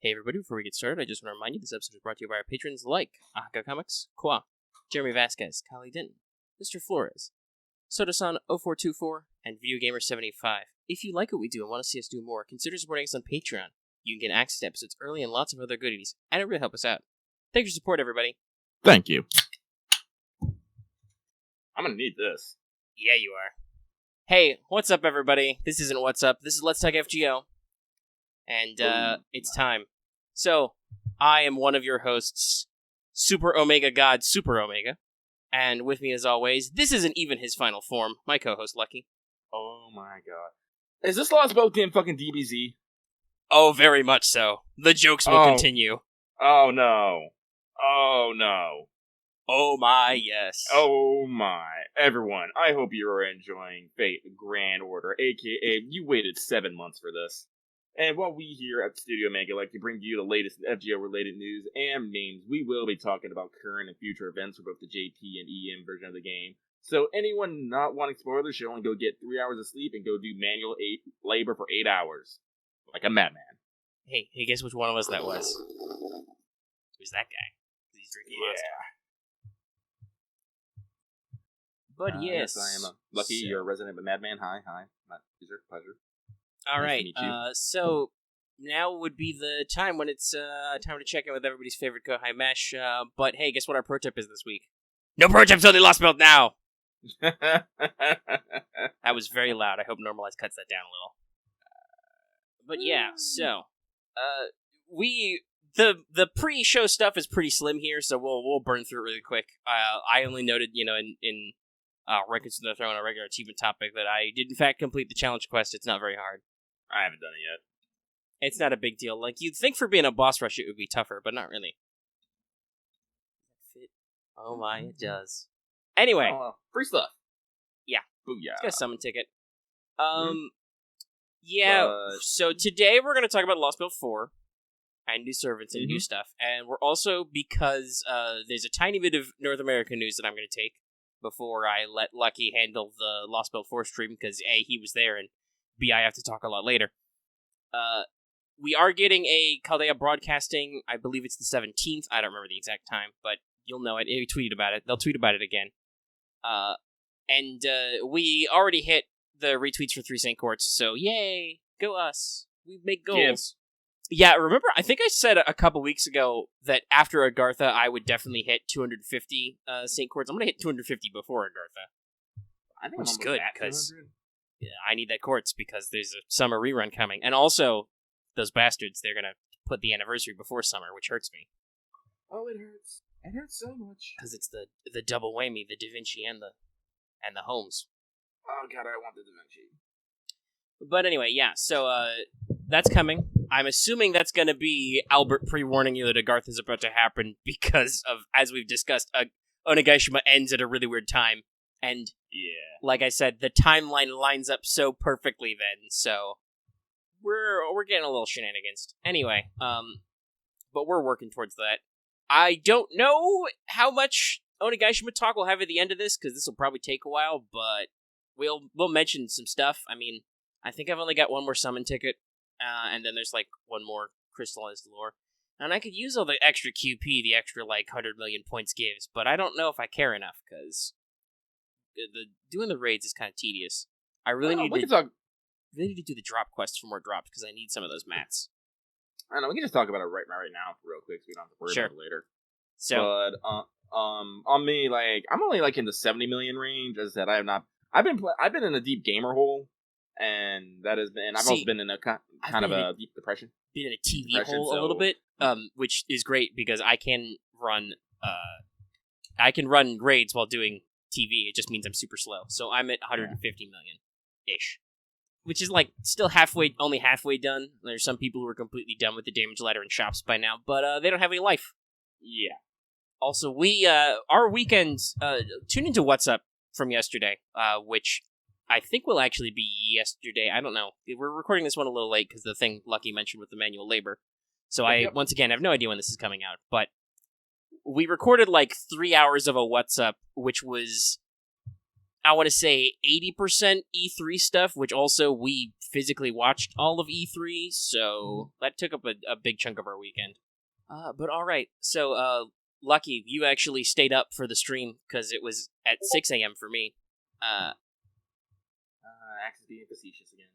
Hey everybody, before we get started, I just want to remind you this episode is brought to you by our patrons like Aka Comics, Kwa, Jeremy Vasquez, Kylie Denton, Mr. Flores, Sodasan 0424, and VideoGamer785. If you like what we do and want to see us do more, consider supporting us on Patreon. You can get access to episodes early and lots of other goodies, and it really helps us out. Thanks for your support, everybody. Thank you. I'm gonna need this. Yeah, you are. Hey, what's up, everybody? This isn't What's Up. This is Let's Talk FGO. And, it's time. So, I am one of your hosts, Super Omega God Super Omega. And with me, as always, this isn't even his final form, my co-host, Lucky. Oh my god. Is this Lostbelt in fucking DBZ? Oh, very much so. The jokes will continue. Oh no. Oh no. Oh my, yes. Oh my. Everyone, I hope you are enjoying Fate Grand Order, aka you waited 7 months for this. And while we here at Studio Mega like to bring you the latest FGO-related news and memes, we will be talking about current and future events for both the JT and EM version of the game. So anyone not wanting spoilers should only go get 3 hours of sleep and go do manual labor for 8 hours. Like a madman. Hey, guess which one of us that was? It was that guy. He's drinking Monster. But yes. I am Lucky, you're a resident of a madman. Hi. My pleasure. All nice right, to meet you. So now would be the time when it's time to check in with everybody's favorite Kohai Mesh. But hey, guess what our pro tip is this week? No pro tips, only Lostbelt now! That was very loud. I hope Normalize cuts that down a little. But yeah, so the pre-show stuff is pretty slim here, so we'll burn through it really quick. I only noted, in Records of the Throne, a regular achievement topic, that I did in fact complete the challenge quest. It's not very hard. I haven't done it yet. It's not a big deal. Like, you'd think for being a boss rush it would be tougher, but not really. Oh my, it does. Anyway. Free stuff. Yeah. Booyah. It's got a summon ticket. Yeah, so today we're going to talk about Lostbelt 4 and new servants and new stuff. And we're also, because there's a tiny bit of North American news that I'm going to take before I let Lucky handle the Lostbelt 4 stream, because A, he was there, and B, I have to talk a lot later. We are getting a Chaldea broadcasting, I believe it's the 17th, I don't remember the exact time, but you'll know it. He tweeted about it. They'll tweet about it again. And we already hit the retweets for 3 St. Courts, so yay, go us. We make goals. Yeah, remember, I think I said a couple weeks ago that after Agartha, I would definitely hit 250 St. Courts. I'm going to hit 250 before Agartha. I think which is I'm good, because I need that Courts, because there's a summer rerun coming. And also, those bastards, they're going to put the anniversary before summer, which hurts me. Oh, it hurts. It hurts so much. Because it's the double whammy, the Da Vinci and the Holmes. Oh god, I want the Da Vinci. But anyway, yeah, so that's coming. I'm assuming that's going to be Albert pre-warning you that Agartha is about to happen because of, as we've discussed, Onigashima ends at a really weird time. And, like I said, the timeline lines up so perfectly then, so we're getting a little shenanigans. Anyway, but we're working towards that. I don't know how much Onigashima talk we'll have at the end of this, because this will probably take a while, but we'll mention some stuff. I mean, I think I've only got one more summon ticket, and then there's like one more crystallized lore. And I could use all the extra QP the extra 100 million points gives, but I don't know if I care enough, because doing the raids is kind of tedious. I really need to do the drop quests for more drops, because I need some of those mats. I don't know, we can just talk about it right now real quick, so we don't have to worry about it later. So, but on me, I'm only in the 70 million range. As I said, I've been in a deep gamer hole, and that has been. I've also been in a kind of a deep depression. Been in a TV hole a little bit, which is great because I can run raids while doing TV. It just means I'm super slow, so I'm at 150 million ish, which is still only halfway done. There's some people who are completely done with the damage ladder and shops by now, but they don't have any life. Yeah. Also, we our weekends tune into What's Up from yesterday, which I think will actually be yesterday. I don't know. We're recording this one a little late because the thing Lucky mentioned with the manual labor. So once again, have no idea when this is coming out. But we recorded 3 hours of a What's Up, which was I want to say 80% E3 stuff, which also we physically watched all of E3, so that took up a big chunk of our weekend. But all right, so Lucky, you actually stayed up for the stream because it was at 6 a.m. for me. Axe is being facetious again.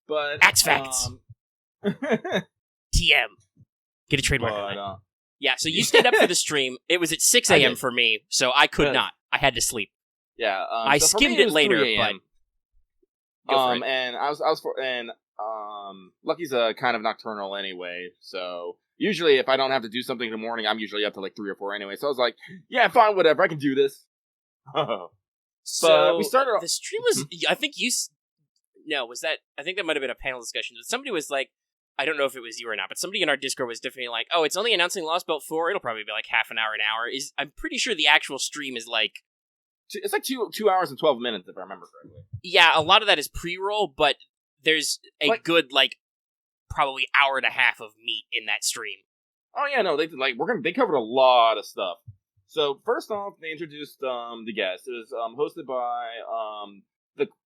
But Axe Facts. TM. Get a trademark on that. Yeah, so you stayed up for the stream. It was at 6 a.m. for me, so I could not. I had to sleep. Yeah, I so skimmed it later, but go for it. And I was Lucky's kind of nocturnal anyway, so usually if I don't have to do something in the morning, I'm usually up to like 3 or 4 anyway. So I was like, yeah, fine, whatever, I can do this. So we started. The stream was. I think you. No, was that? I think that might have been a panel discussion. Somebody was like, I don't know if it was you or not, but somebody in our Discord was definitely like, "Oh, it's only announcing Lostbelt 4. It'll probably be like half an hour, an hour." I'm pretty sure the actual stream is like. It's like 2 hours and 12 minutes if I remember correctly. Yeah, a lot of that is pre-roll, but there's a good probably hour and a half of meat in that stream. Oh yeah, no, they covered a lot of stuff. So first off, they introduced the guest. It was hosted by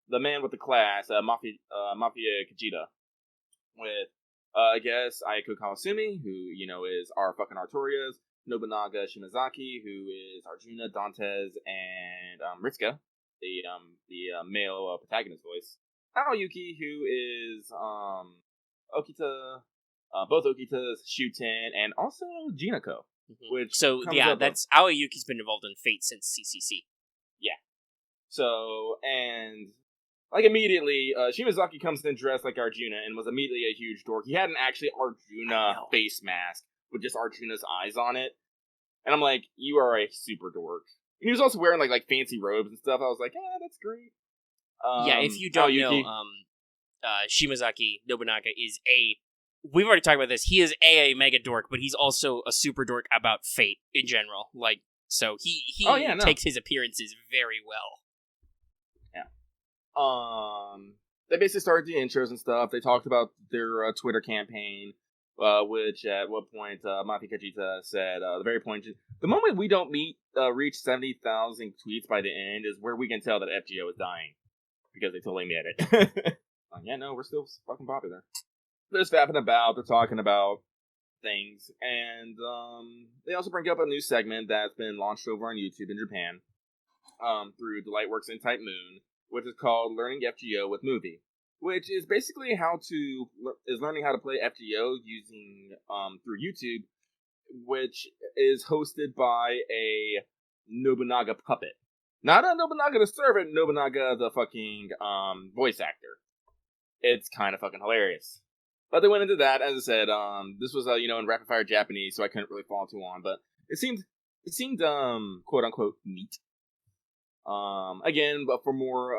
the man with the class, Mafia Kajita, with I guess Ayako Kawasumi, who is our fucking Artorias, Nobunaga Shimazaki, who is Arjuna, Dantes, and Ritsuka, the male protagonist voice. Aoi Yuuki, who is Okita, both Okitas, Shuten, and also Jinako. Which that's Aoi Yuuki's been involved in Fate since CCC. Yeah. So, and immediately, Shimazaki comes in dressed like Arjuna and was immediately a huge dork. He had an actually Arjuna face mask with just Arjuna's eyes on it. And I'm like, you are a super dork. And he was also wearing like fancy robes and stuff. I was like, that's great. If you don't know, Shimazaki Nobunaga is we've already talked about this. He is a mega dork, but he's also a super dork about Fate in general. So he takes his appearances very well. Yeah. They basically started the intros and stuff. They talked about their Twitter campaign, which at what point Mafia Kajita said the very point, the moment we don't reach 70,000 tweets by the end is where we can tell that FGO is dying, because they totally made it. We're still fucking popular. They're fapping about, they're talking about things, and they also bring up a new segment that's been launched over on YouTube in Japan through the Lightworks and Type Moon, which is called Learning FGO with Movie, which is basically learning how to play FGO using through YouTube, which is hosted by a Nobunaga puppet. Not a Nobunaga the servant, Nobunaga the fucking voice actor. It's kind of fucking hilarious. But they went into that, as I said, this was, in rapid-fire Japanese, so I couldn't really follow too on, but it seemed, quote-unquote, neat. Again, but for more,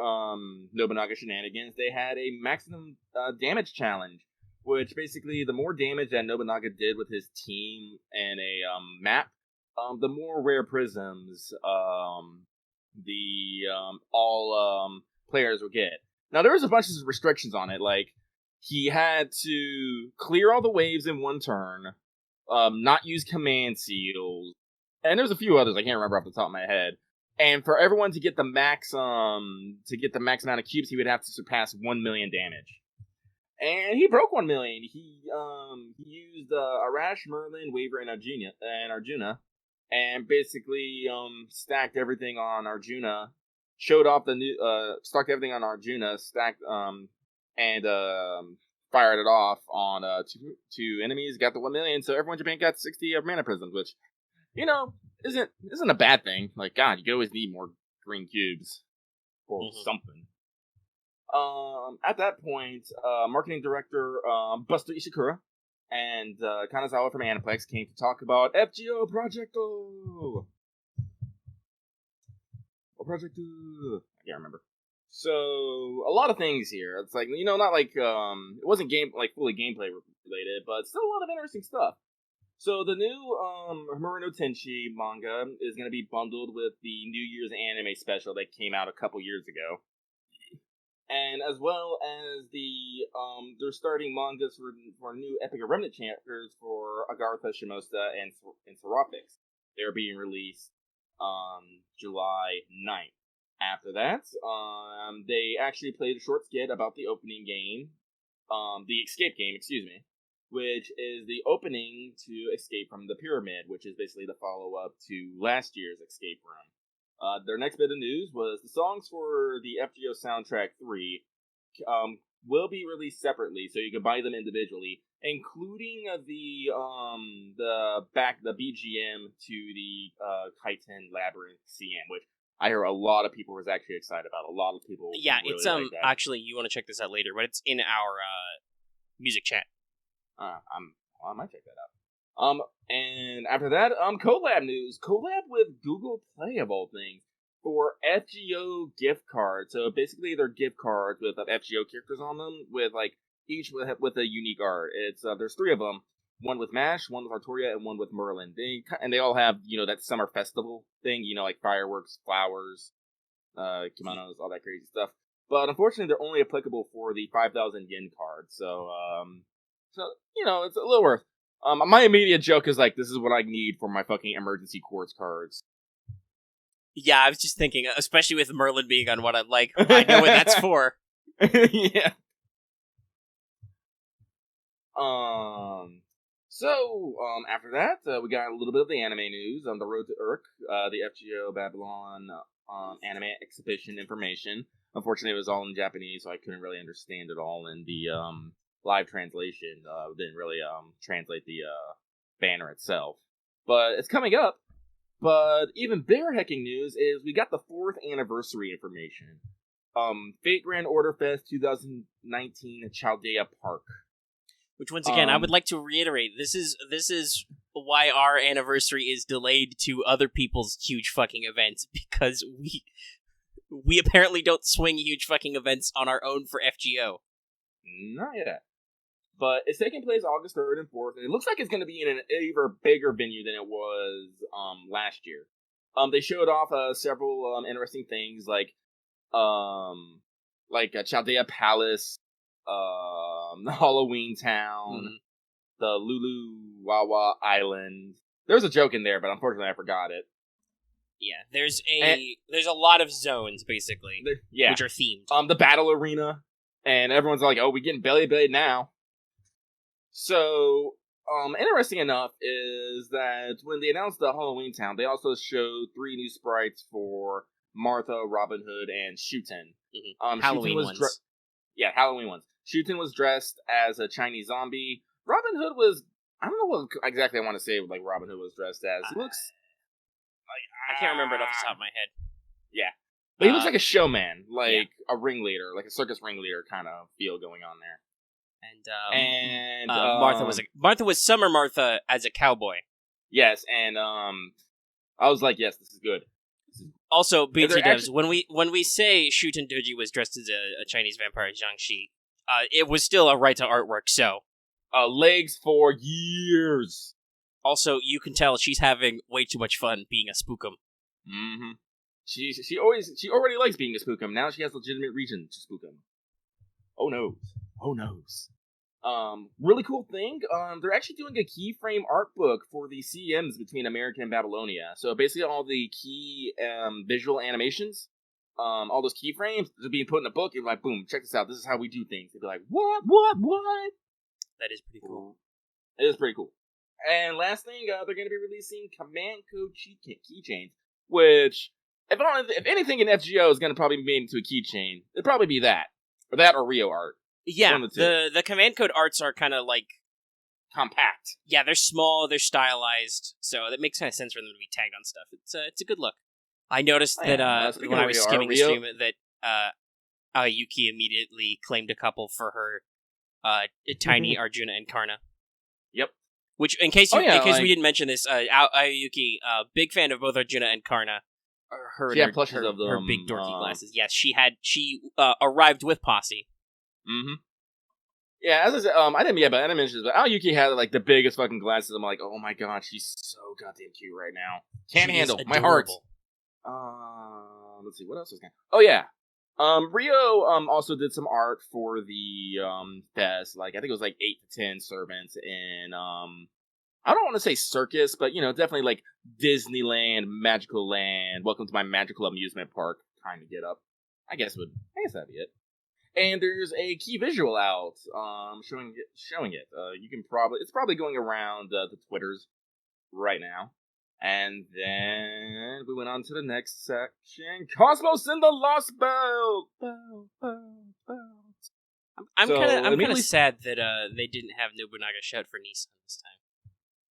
Nobunaga shenanigans, they had a maximum, damage challenge, which basically, the more damage that Nobunaga did with his team and a, map, the more rare prisms, all players would get. Now, there was a bunch of restrictions on it, like, he had to clear all the waves in one turn, not use command seals, and there's a few others I can't remember off the top of my head. And for everyone to get the max, amount of cubes, he would have to surpass 1 million damage. And he broke 1 million. He used Arash, Merlin, Waver, and Arjuna, and basically stacked everything on Arjuna. Showed off stacked everything on Arjuna, and fired it off on two enemies, got the 1 million, so everyone in Japan got 60 of mana prisms, which, isn't a bad thing. Like, God, you could always need more green cubes or something. At that point, marketing director Buster Ishikura and Kanazawa from Aniplex came to talk about FGO Projecto. I can't remember. So, a lot of things here. It's like, not like, it wasn't fully gameplay related, but still a lot of interesting stuff. So, the new, Hamura no Tenchi manga is going to be bundled with the New Year's anime special that came out a couple years ago. And as well as they're starting mangas for new Epic of Remnant chapters for Agartha, Shimosta, and Seraphix. They're being released on July 9th. After that, they actually played a short skit about the opening game, the escape game, excuse me, which is the opening to Escape from the Pyramid, which is basically the follow-up to last year's escape room. Their next bit of news was the songs for the FGO Soundtrack 3 will be released separately, so you can buy them individually, including the BGM to the Kaiten Labyrinth CM, which I hear a lot of people was actually excited about. A lot of people, Yeah, really it's like that. actually, you want to check this out later, but it's in our music chat. I might check that out. And after that, collab news. Collab with Google Play, of all things, for FGO gift cards. So basically, they're gift cards with FGO characters on them, with like each with a unique art. It's there's 3 of them. One with Mash, one with Artoria, and one with Merlin. They all have, that summer festival thing, like fireworks, flowers, kimonos, all that crazy stuff. But unfortunately, they're only applicable for the 5,000 yen card. So it's a little worth. My immediate joke is like, this is what I need for my fucking emergency quartz cards. Yeah, I was just thinking, especially with Merlin being on one, I know what that's for. Yeah. After that, we got a little bit of the anime news on the Road to Urk, the FGO Babylon anime exhibition information. Unfortunately, it was all in Japanese, so I couldn't really understand it all in the live translation. Didn't really translate the banner itself. But it's coming up. But even bigger hecking news is we got the 4th anniversary information. Fate Grand Order Fest 2019 Chaldea Park. Which, once again, I would like to reiterate, this is why our anniversary is delayed to other people's huge fucking events, because we apparently don't swing huge fucking events on our own for FGO. Not yet. But it's taking place August 3rd and 4th, and it looks like it's going to be in an even bigger venue than it was last year. They showed off several interesting things, like a Chaldea Palace, the Halloween Town, the Lulu Wawa Island. There's a joke in there, but unfortunately I forgot it. Yeah, there's a lot of zones, basically, which are themed. The Battle Arena, and everyone's like, oh, we're getting belly now. So, interesting enough is that when they announced the Halloween Town, they also showed 3 new sprites for Martha, Robin Hood, and Shuten. Mm-hmm. Halloween ones. Halloween ones. Shuten was dressed as a Chinese zombie. Robin Hood was, I don't know what exactly I want to say like Robin Hood was dressed as. He looks I can't remember it off the top of my head. Yeah. But he looks like a showman, a ringleader, like a circus ringleader kind of feel going on there. And Martha was Summer Martha as a cowboy. Yes, and I was like, yes, this is good. Also, BT devs, when we say Shuten Doji was dressed as a Chinese vampire Jiangxi, it was still a right to artwork, so legs for years. Also, you can tell she's having way too much fun being a spookum. Mm-hmm. She already likes being a spookum. Now she has legitimate reason to spookum. Oh noes. Really cool thing. They're actually doing a keyframe art book for the CMs between America and Babylonia. So basically, all the key visual animations, all those keyframes, they're being put in a book. And like, boom, check this out. This is how we do things. They'd be like, what? That is pretty cool. It is pretty cool. And last thing, they're going to be releasing command code keychains, which, if anything in FGO is going to probably be made into a keychain, it'd probably be that. Or that or Rio art. Yeah, the command code arts are kind of like compact. Yeah, they're small, they're stylized, so that makes kind of sense for them to be tagged on stuff. It's a good look. I noticed that when I was skimming the stream that Aoi Yuuki immediately claimed a couple for her tiny Arjuna and Karna. Yep. Which, in case we didn't mention this, Aoi Yuuki, big fan of both Arjuna and Karna. She had plushes of them. Her big dorky glasses. Yes, she arrived with Posse. Mm-hmm. Yeah, as I said, I didn't mention this, but Aoi Yuuki had like the biggest fucking glasses. I'm like, oh my god, she's so goddamn cute right now. Can't handle my heart. Let's see, what else was going? Oh yeah, Rio also did some art for the fest. Like I think it was like 8 to 10 servants in I don't want to say circus, but definitely like Disneyland, Magical Land, Welcome to my Magical Amusement Park kind of get up. I guess that'd be it. And there's a key visual out, showing it. It's probably going around the Twitters right now. And then we went on to the next section. Cosmos in the Lostbelt. I'm kind of sad that they didn't have Nobunaga shout for Nissan this time.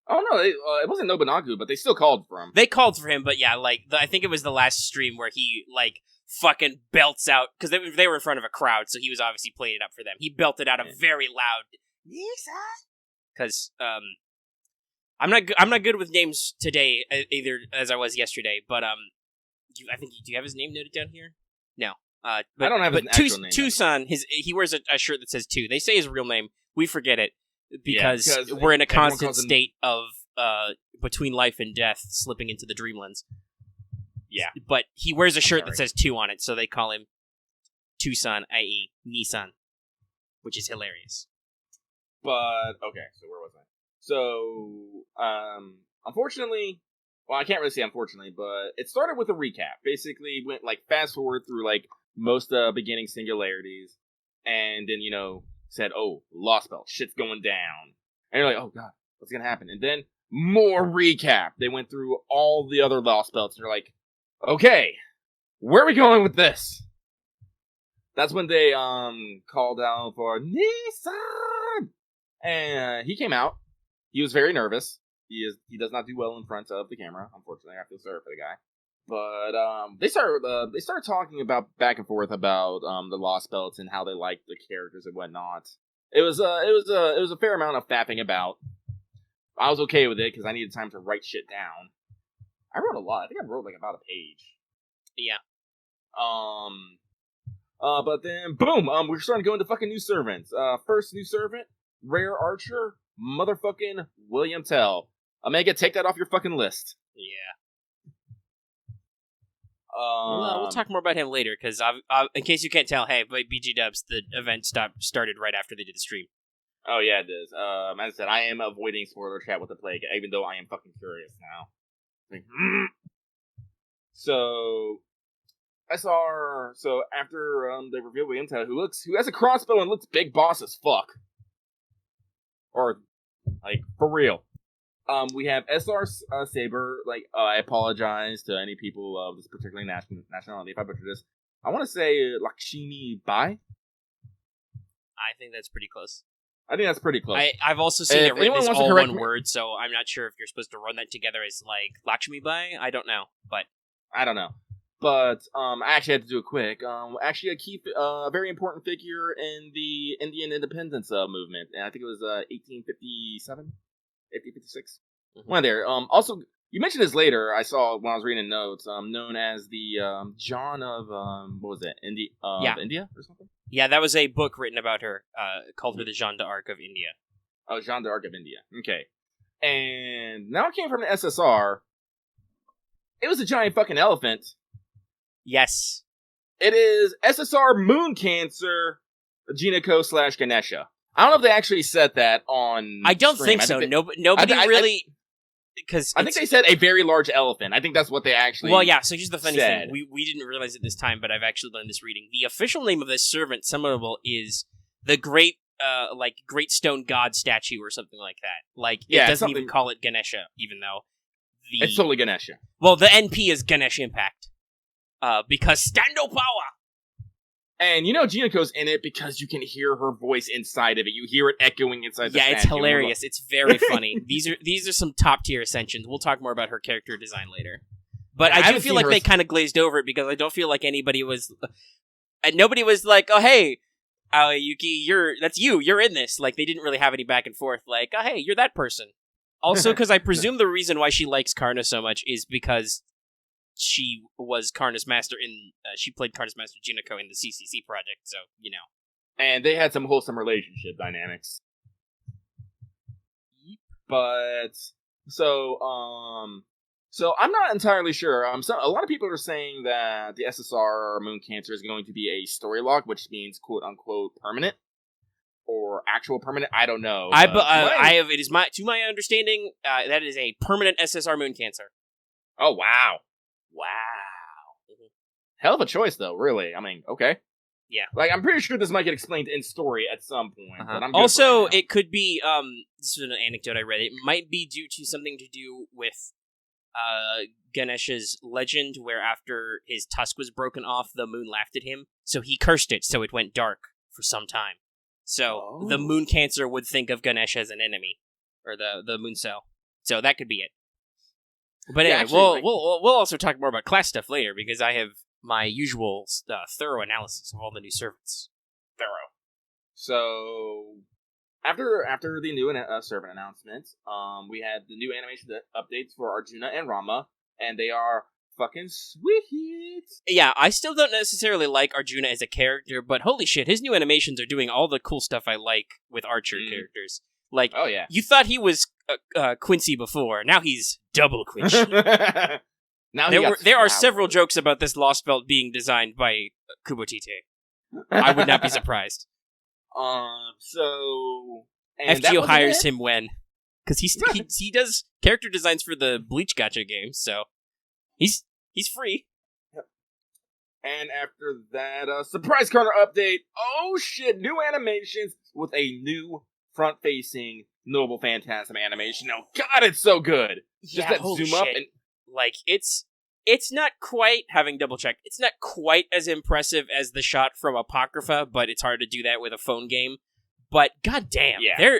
Oh no, it wasn't Nobunaga, but they still called for him. They called for him, but yeah, like I think it was the last stream where he like fucking belts out because they were in front of a crowd, so he was obviously playing it up for them. He belted out a very loud Nissan because I'm not good with names today either as I was yesterday, but do you have his name noted down here? No. I don't have his actual name. Tucson, he wears a shirt that says 2. They say his real name. We forget it because we're in a constant state of between life and death, slipping into the dreamlands. Yeah, but he wears a shirt that says 2 on it, so they call him Tucson, i.e. Nissan, which is hilarious. But okay, so where was I? So, unfortunately, well, I can't really say unfortunately, but it started with a recap. Basically, went like fast forward through like most beginning singularities, and then said, "Oh, Lostbelt, shit's going down," and you're like, "Oh god, what's gonna happen?" And then more recap. They went through all the other Lostbelts, and they're like, "Okay, where are we going with this?" That's when they called out for Nissan, and he came out. He was very nervous. He does not do well in front of the camera. Unfortunately, I feel sorry for the guy. But they started talking about back and forth about the Lostbelts and how they liked the characters and whatnot. It was a fair amount of fapping about. I was okay with it because I needed time to write shit down. I wrote a lot. I think I wrote like about a page. Yeah. But then boom. We're starting to go into fucking new servants. First new servant, Rare Archer, motherfucking William Tell. Omega, take that off your fucking list. Yeah. We'll talk more about him later, because in case you can't tell, hey, by BG Dubs, the event started right after they did the stream. Oh, yeah, it is. As I said, I am avoiding spoiler chat with the plague, even though I am fucking curious now. So, after they reveal William Tell, who has a crossbow and looks big boss as fuck. Or, like, for real. We have SR Saber. Like, I apologize to any people of this particular nationality if I butcher this. I want to say Lakshmi Bai. I think that's pretty close. I think that's pretty close. I've also seen it written as all one word, so I'm not sure if you're supposed to run that together as, like, Lakshmi Bai. I don't know, but... I don't know. But, I actually had to do it quick. Actually, a very important figure in the Indian independence movement. And I think it was 1857? 1856? Mm-hmm. One there. Also, you mentioned this later, I saw when I was reading notes, known as the John of, what was it, India or something? Yeah, that was a book written about her, called her the Jeanne d'Arc of India. Oh, Jeanne d'Arc of India. Okay. And now it came from the SSR. It was a giant fucking elephant. Yes. It is SSR Moon Cancer Jinako / Ganesha. I don't know if they actually said that on I don't stream. think so. Nobody really... Because I think they said a very large elephant. I think that's what they actually Well, yeah, so here's the funny thing. We didn't realize it this time, but I've actually learned this reading. The official name of this servant summonable is the Great Stone God statue or something like that. Like, it doesn't even call it Ganesha, even though it's totally Ganesha. Well, the NP is Ganesh Impact. Because Stando Power! And Jinako's in it because you can hear her voice inside of it. You hear it echoing inside the statue. Yeah, it's hilarious. It's very funny. These are some top tier ascensions. We'll talk more about her character design later. But I do feel like they kind of glazed over it because I don't feel like anybody was... And nobody was like, oh, hey, Aoi Yuuki, you're in this. Like, they didn't really have any back and forth. Like, oh, hey, you're that person. Also, because I presume the reason why she likes Karna so much is because... she was Karna's master she played Karna's master Jinako in the CCC project, so, And they had some wholesome relationship dynamics. But, so I'm not entirely sure. A lot of people are saying that the SSR Moon Cancer is going to be a story log, which means quote-unquote permanent. Or actual permanent, I don't know. To my understanding, that is a permanent SSR Moon Cancer. Oh, wow. Hell of a choice, though, really. I mean, okay. Yeah. Like, I'm pretty sure this might get explained in story at some point. But I'm good also, for right it could be, this is an anecdote I read, it might be due to something to do with Ganesh's legend, where after his tusk was broken off, the moon laughed at him, so he cursed it, so it went dark for some time. So the moon cancer would think of Ganesh as an enemy, or the moon cell. So that could be it. But anyway, actually, we'll also talk more about class stuff later, because I have my usual thorough analysis of all the new servants. Thorough. So, after the new servant announcement, we had the new animation updates for Arjuna and Rama, and they are fucking sweet. Yeah, I still don't necessarily like Arjuna as a character, but holy shit, his new animations are doing all the cool stuff I like with Archer characters. Like, oh yeah, you thought he was Quincy before, now he's double Quincy. Now there are several jokes about this Lostbelt being designed by Kubotite. I would not be surprised. So FGO hires him when, because he does character designs for the Bleach Gacha game, so he's free. Yep. And after that, surprise Karna update. Oh shit! New animations with a new front-facing Noble Phantasm animation. Oh god, it's so good. Yeah, just that zoom shit. up and like it's not quite, having double checked, it's not quite as impressive as the shot from Apocrypha, but it's hard to do that with a phone game. But goddamn, yeah.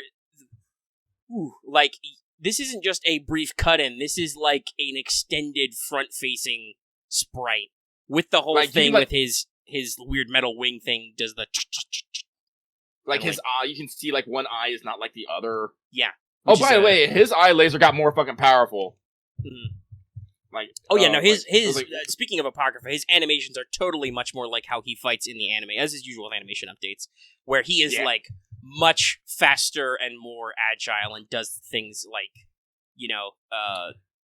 Like, this isn't just a brief cut-in, this is like an extended front-facing sprite. With the whole thing with his weird metal wing thing does the... Like his eye, you can see like one eye is not like the other. Yeah. Oh, by the way, his eye laser got more fucking powerful. Mm-hmm. Like, speaking of Apocrypha, his animations are totally much more like how he fights in the anime, as his usual with animation updates, where he is like much faster and more agile and does things like,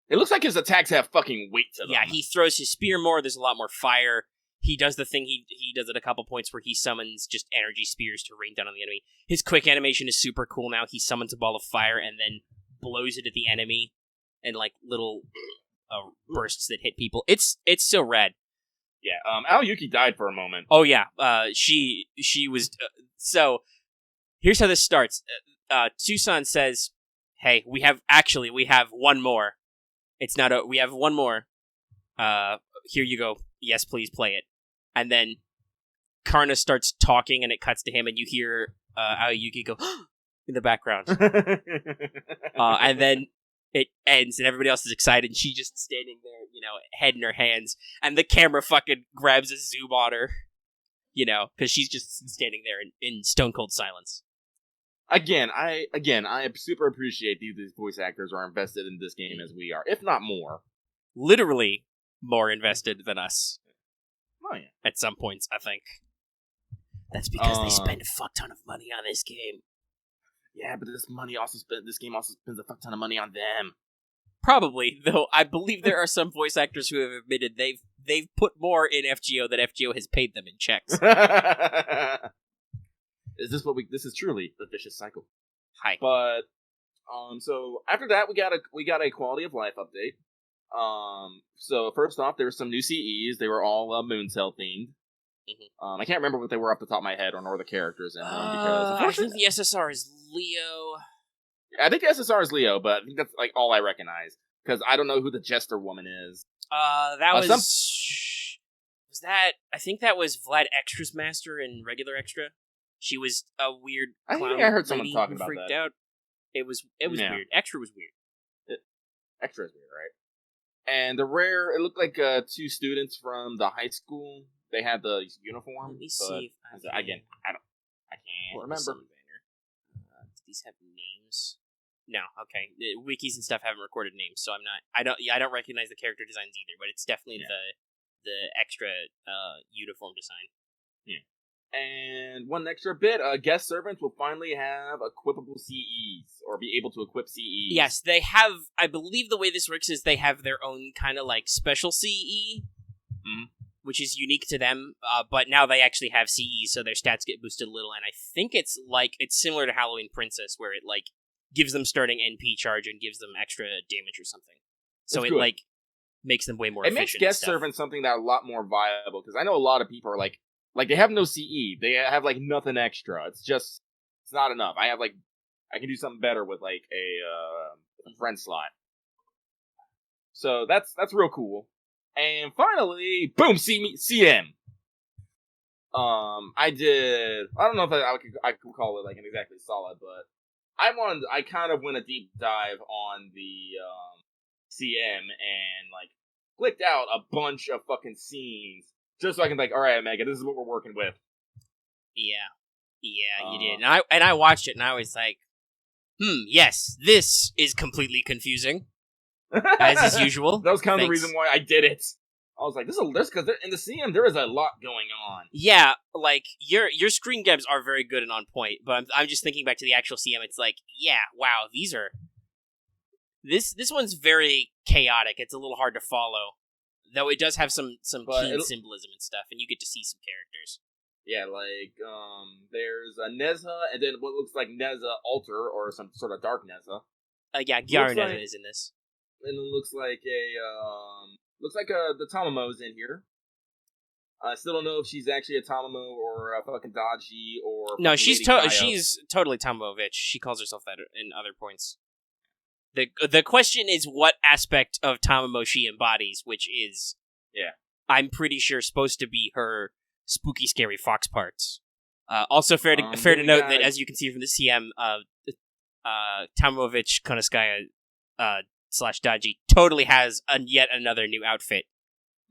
it looks like his attacks have fucking weight to them. Yeah, he throws his spear more. There's a lot more fire. He does the thing, he does at a couple points where he summons just energy spears to rain down on the enemy. His quick animation is super cool now. He summons a ball of fire and then blows it at the enemy, and like little bursts that hit people. It's so rad. Yeah, Aoi Yuuki died for a moment. Oh yeah, she was... so, here's how this starts. Tucson says, hey, we have one more. We have one more. Here you go. Yes, please play it. And then Karna starts talking, and it cuts to him, and you hear Aoi Yuuki go in the background. And then it ends, and everybody else is excited, and she's just standing there, head in her hands, and the camera fucking grabs a zoom on her, because she's just standing there in stone cold silence. Again, I super appreciate these voice actors are invested in this game as we are, if not more. Literally more invested than us. Oh yeah. At some points, I think. That's because they spend a fuck ton of money on this game. Yeah, but this game also spends a fuck ton of money on them. Probably, though I believe there are some voice actors who have admitted they've put more in FGO than FGO has paid them in checks. This is truly the vicious cycle. Hi. But so after that we got a quality of life update. So first off, there were some new CEs. They were all Mooncell themed. Mm-hmm. I can't remember what they were off the top of my head, or nor the characters in them, because I think the SSR is Leo. I think the SSR is Leo, but I think that's like all I recognize, because I don't know who the Jester woman is. That was was that? I think that was Vlad Extra's master in regular Extra. She was a weird clown. I think I heard someone talking about freaked that. Out. It was weird. Extra was weird. Extra is weird, right? And the rare, it looked like two students from the high school. They had the uniform. Let me see. I can't remember. Do these have names? No. Okay. The wikis and stuff haven't recorded names, so I don't recognize the character designs either. But it's definitely the extra uniform design. Yeah. And one extra bit, guest servants will finally have equipable CEs, or be able to equip CEs. Yes, they have. I believe the way this works is they have their own kind of like special CE, which is unique to them. But now they actually have CEs, so their stats get boosted a little. And I think it's similar to Halloween Princess, where it like gives them starting NP charge and gives them extra damage or something. So That's it good. like makes them way more It efficient. makes guest servants something that a lot more viable, because I know a lot of people are like they have no CE. They have, like, nothing extra. It's not enough. I can do something better with, like, a friend slot. So that's real cool. And finally, boom, CM. I don't know if I could call it, like, an exactly solid, but I kind of went a deep dive on the CM and, like, clicked out a bunch of fucking scenes just so I can, like, all right, Mega, this is what we're working with. Yeah, you did, and I watched it, and I was like, yes, this is completely confusing, as is usual. That was kind of the reason why I did it. I was like, this because in the CM there is a lot going on. Yeah, like your screen grabs are very good and on point, but I'm just thinking back to the actual CM. It's like, yeah, wow, these are this one's very chaotic. It's a little hard to follow, though it does have some keen symbolism and stuff, and you get to see some characters. Yeah, like there's a Nezha, and then what looks like Nezha Alter or some sort of dark Nezha. Yeah, Gyaru Nezha is in this, and it looks like the Tamamo's in here. I still don't know if she's actually a Tamamo or a fucking Daji or... No, she's totally Tamovich. She calls herself that in other points. The question is what aspect of Tamamo she embodies, which is... Yeah. I'm pretty sure supposed to be her spooky, scary fox parts. Also fair to note that, as you can see from the CM, Tamovich Konoskaya / Daji totally has yet another new outfit.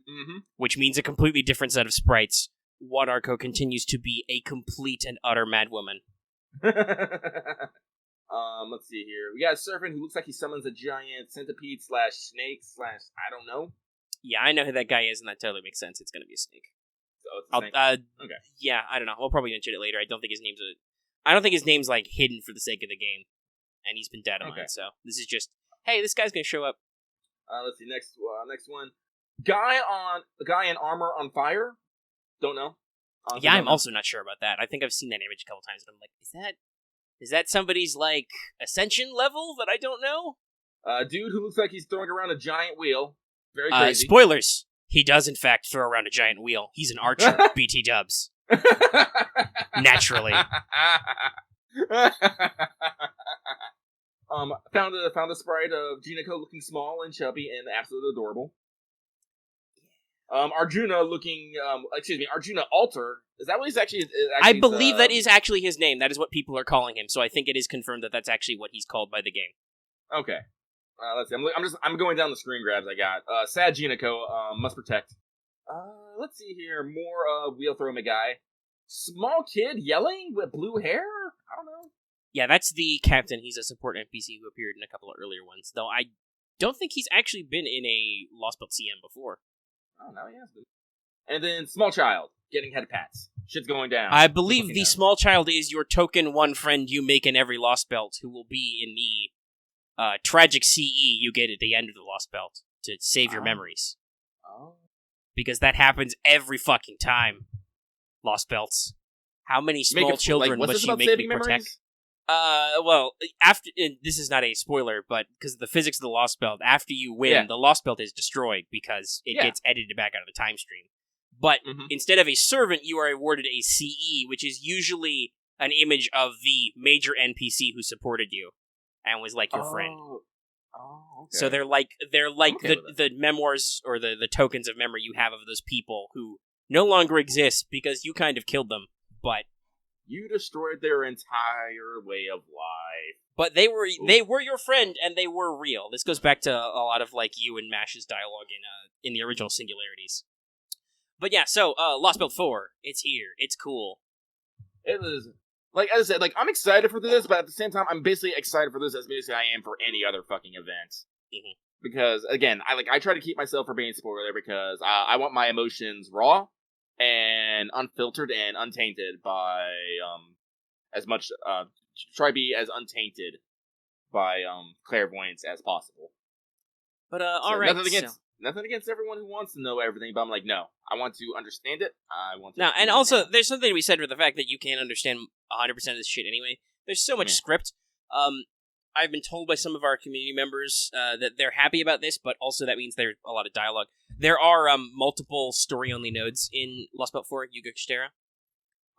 Mm-hmm. Which means a completely different set of sprites. Wadarko continues to be a complete and utter madwoman. Let's see here. We got a servant who looks like he summons a giant centipede / snake / I don't know. Yeah, I know who that guy is, and that totally makes sense. It's gonna be a snake. So it's a snake? Okay. Yeah, I don't know. We'll probably mention it later. I don't think his name's like hidden for the sake of the game, and he's been dead on it. So this is just, hey, this guy's gonna show up. Let's see. Next one. Guy in armor on fire? Don't know. Yeah, I'm also not sure about that. I think I've seen that image a couple times, but I'm like, is that somebody's, like, ascension level that I don't know? Dude who looks like he's throwing around a giant wheel. Very crazy. Spoilers. He does, in fact, throw around a giant wheel. He's an archer. BT dubs. Naturally. Found a sprite of Jinako looking small and chubby and absolutely adorable. Arjuna Alter. Is that what he's actually I believe that is actually his name. That is what people are calling him. So I think it is confirmed that that's actually what he's called by the game. Okay. Let's see. I'm going down the screen grabs I got. Sad Jinako, must protect. Let's see here. More wheel throw guy. Small kid yelling with blue hair? I don't know. Yeah, that's the captain. He's a support NPC who appeared in a couple of earlier ones. Though I don't think he's actually been in a Lostbelt CM before. Oh, now he has been. And then Small Child, getting head pats. Shit's going down. I believe the Small Child is your token one friend you make in every Lostbelt, who will be in the tragic CE you get at the end of the Lostbelt to save your memories. Oh. Because that happens every fucking time. Lostbelts. How many small children must you make me protect? Well, after this is not a spoiler, but because of the physics of the Lostbelt, after you win, the Lostbelt is destroyed because it gets edited back out of the time stream. But instead of a servant, you are awarded a CE, which is usually an image of the major NPC who supported you and was like your friend. Oh, okay. So they're like the memoirs or the tokens of memory you have of those people who no longer exist because you kind of killed them, but you destroyed their entire way of life. But they were your friend, and they were real. This goes back to a lot of like you and Mash's dialogue in the original Singularities. But yeah, so Lostbelt 4, it's here. It's cool. It is, like as I said, like I'm excited for this, but at the same time, I'm basically excited for this as basically I am for any other fucking event. Mm-hmm. Because again, I try to keep myself from being spoiler because I want my emotions raw and unfiltered and untainted by as much try to be as untainted by clairvoyance as possible. But all right, nothing against everyone who wants to know everything, but I'm like, no, I want to understand it. I want to. Now, and also, there's something to be said for the fact that you can't understand 100% of this shit anyway. There's so much script. I've been told by some of our community members that they're happy about this, but also that means there's a lot of dialogue. There are multiple story-only nodes in Lostbelt 4, Yuga Kushtera.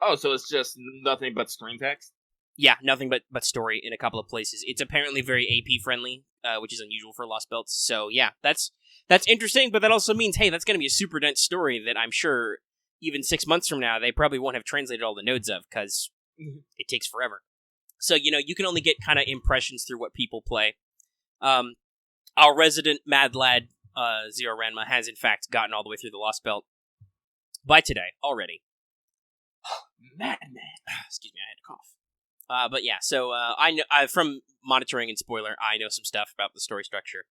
Oh, so it's just nothing but screen text? Yeah, nothing but story in a couple of places. It's apparently very AP-friendly, which is unusual for Lostbelt. So yeah, that's interesting, but that also means, hey, that's going to be a super dense story that I'm sure even 6 months from now, they probably won't have translated all the nodes of, because it takes forever. So, you can only get kind of impressions through what people play. Our resident mad lad, Zero Ranma, has in fact gotten all the way through the Lostbelt by today already. Madman. Excuse me, I had to cough. But yeah, so I know from monitoring and spoiler, I know some stuff about the story structure.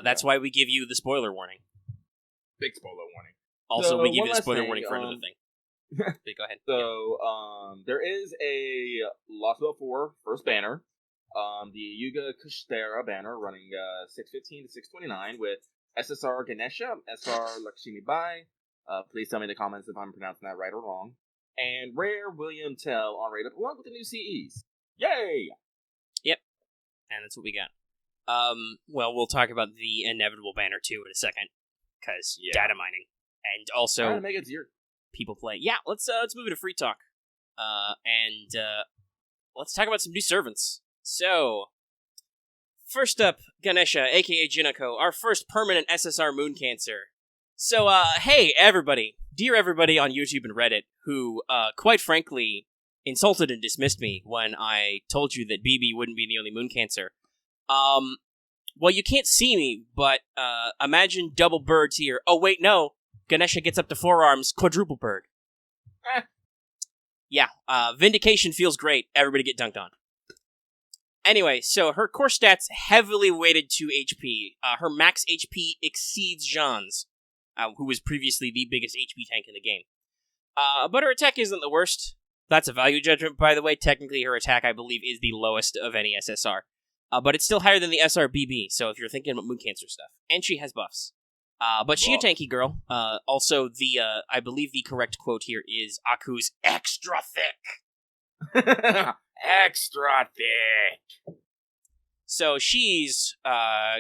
That's why we give you the spoiler warning. Big spoiler warning. Also, So, we give one you the last spoiler thing, warning for another thing. Okay, go ahead. So, there is a Lostbelt 4 first banner. The Yuga Kushtera banner running 615 to 629 with SSR Ganesha, SR Lakshmi Bai. Please tell me in the comments if I'm pronouncing that right or wrong. And Rare William Tell on Raid Up, along with the new CEs. Yay! Yep. And that's what we got. Well, we'll talk about the inevitable banner too in a second, because data mining. And also, make it easier. People play. Yeah, let's move into free talk. And let's talk about some new servants. So, first up, Ganesha, aka Jinako, our first permanent SSR Moon Cancer. So, hey, everybody. Dear everybody on YouTube and Reddit who, quite frankly, insulted and dismissed me when I told you that BB wouldn't be the only Moon Cancer. Well, you can't see me, but imagine double birds here. Oh, wait, no. Ganesha gets up to 4 arms, quadruple bird. Yeah, Vindication feels great. Everybody get dunked on. Anyway, so her core stats heavily weighted to HP. Her max HP exceeds Jean's, who was previously the biggest HP tank in the game. But her attack isn't the worst. That's a value judgment, by the way. Technically, her attack, I believe, is the lowest of any SSR. But it's still higher than the SRBB, so if you're thinking about Moon Cancer stuff. And she has buffs. But she a tanky girl. Also, I believe the correct quote here is Aku's extra thick. Extra thick. So she's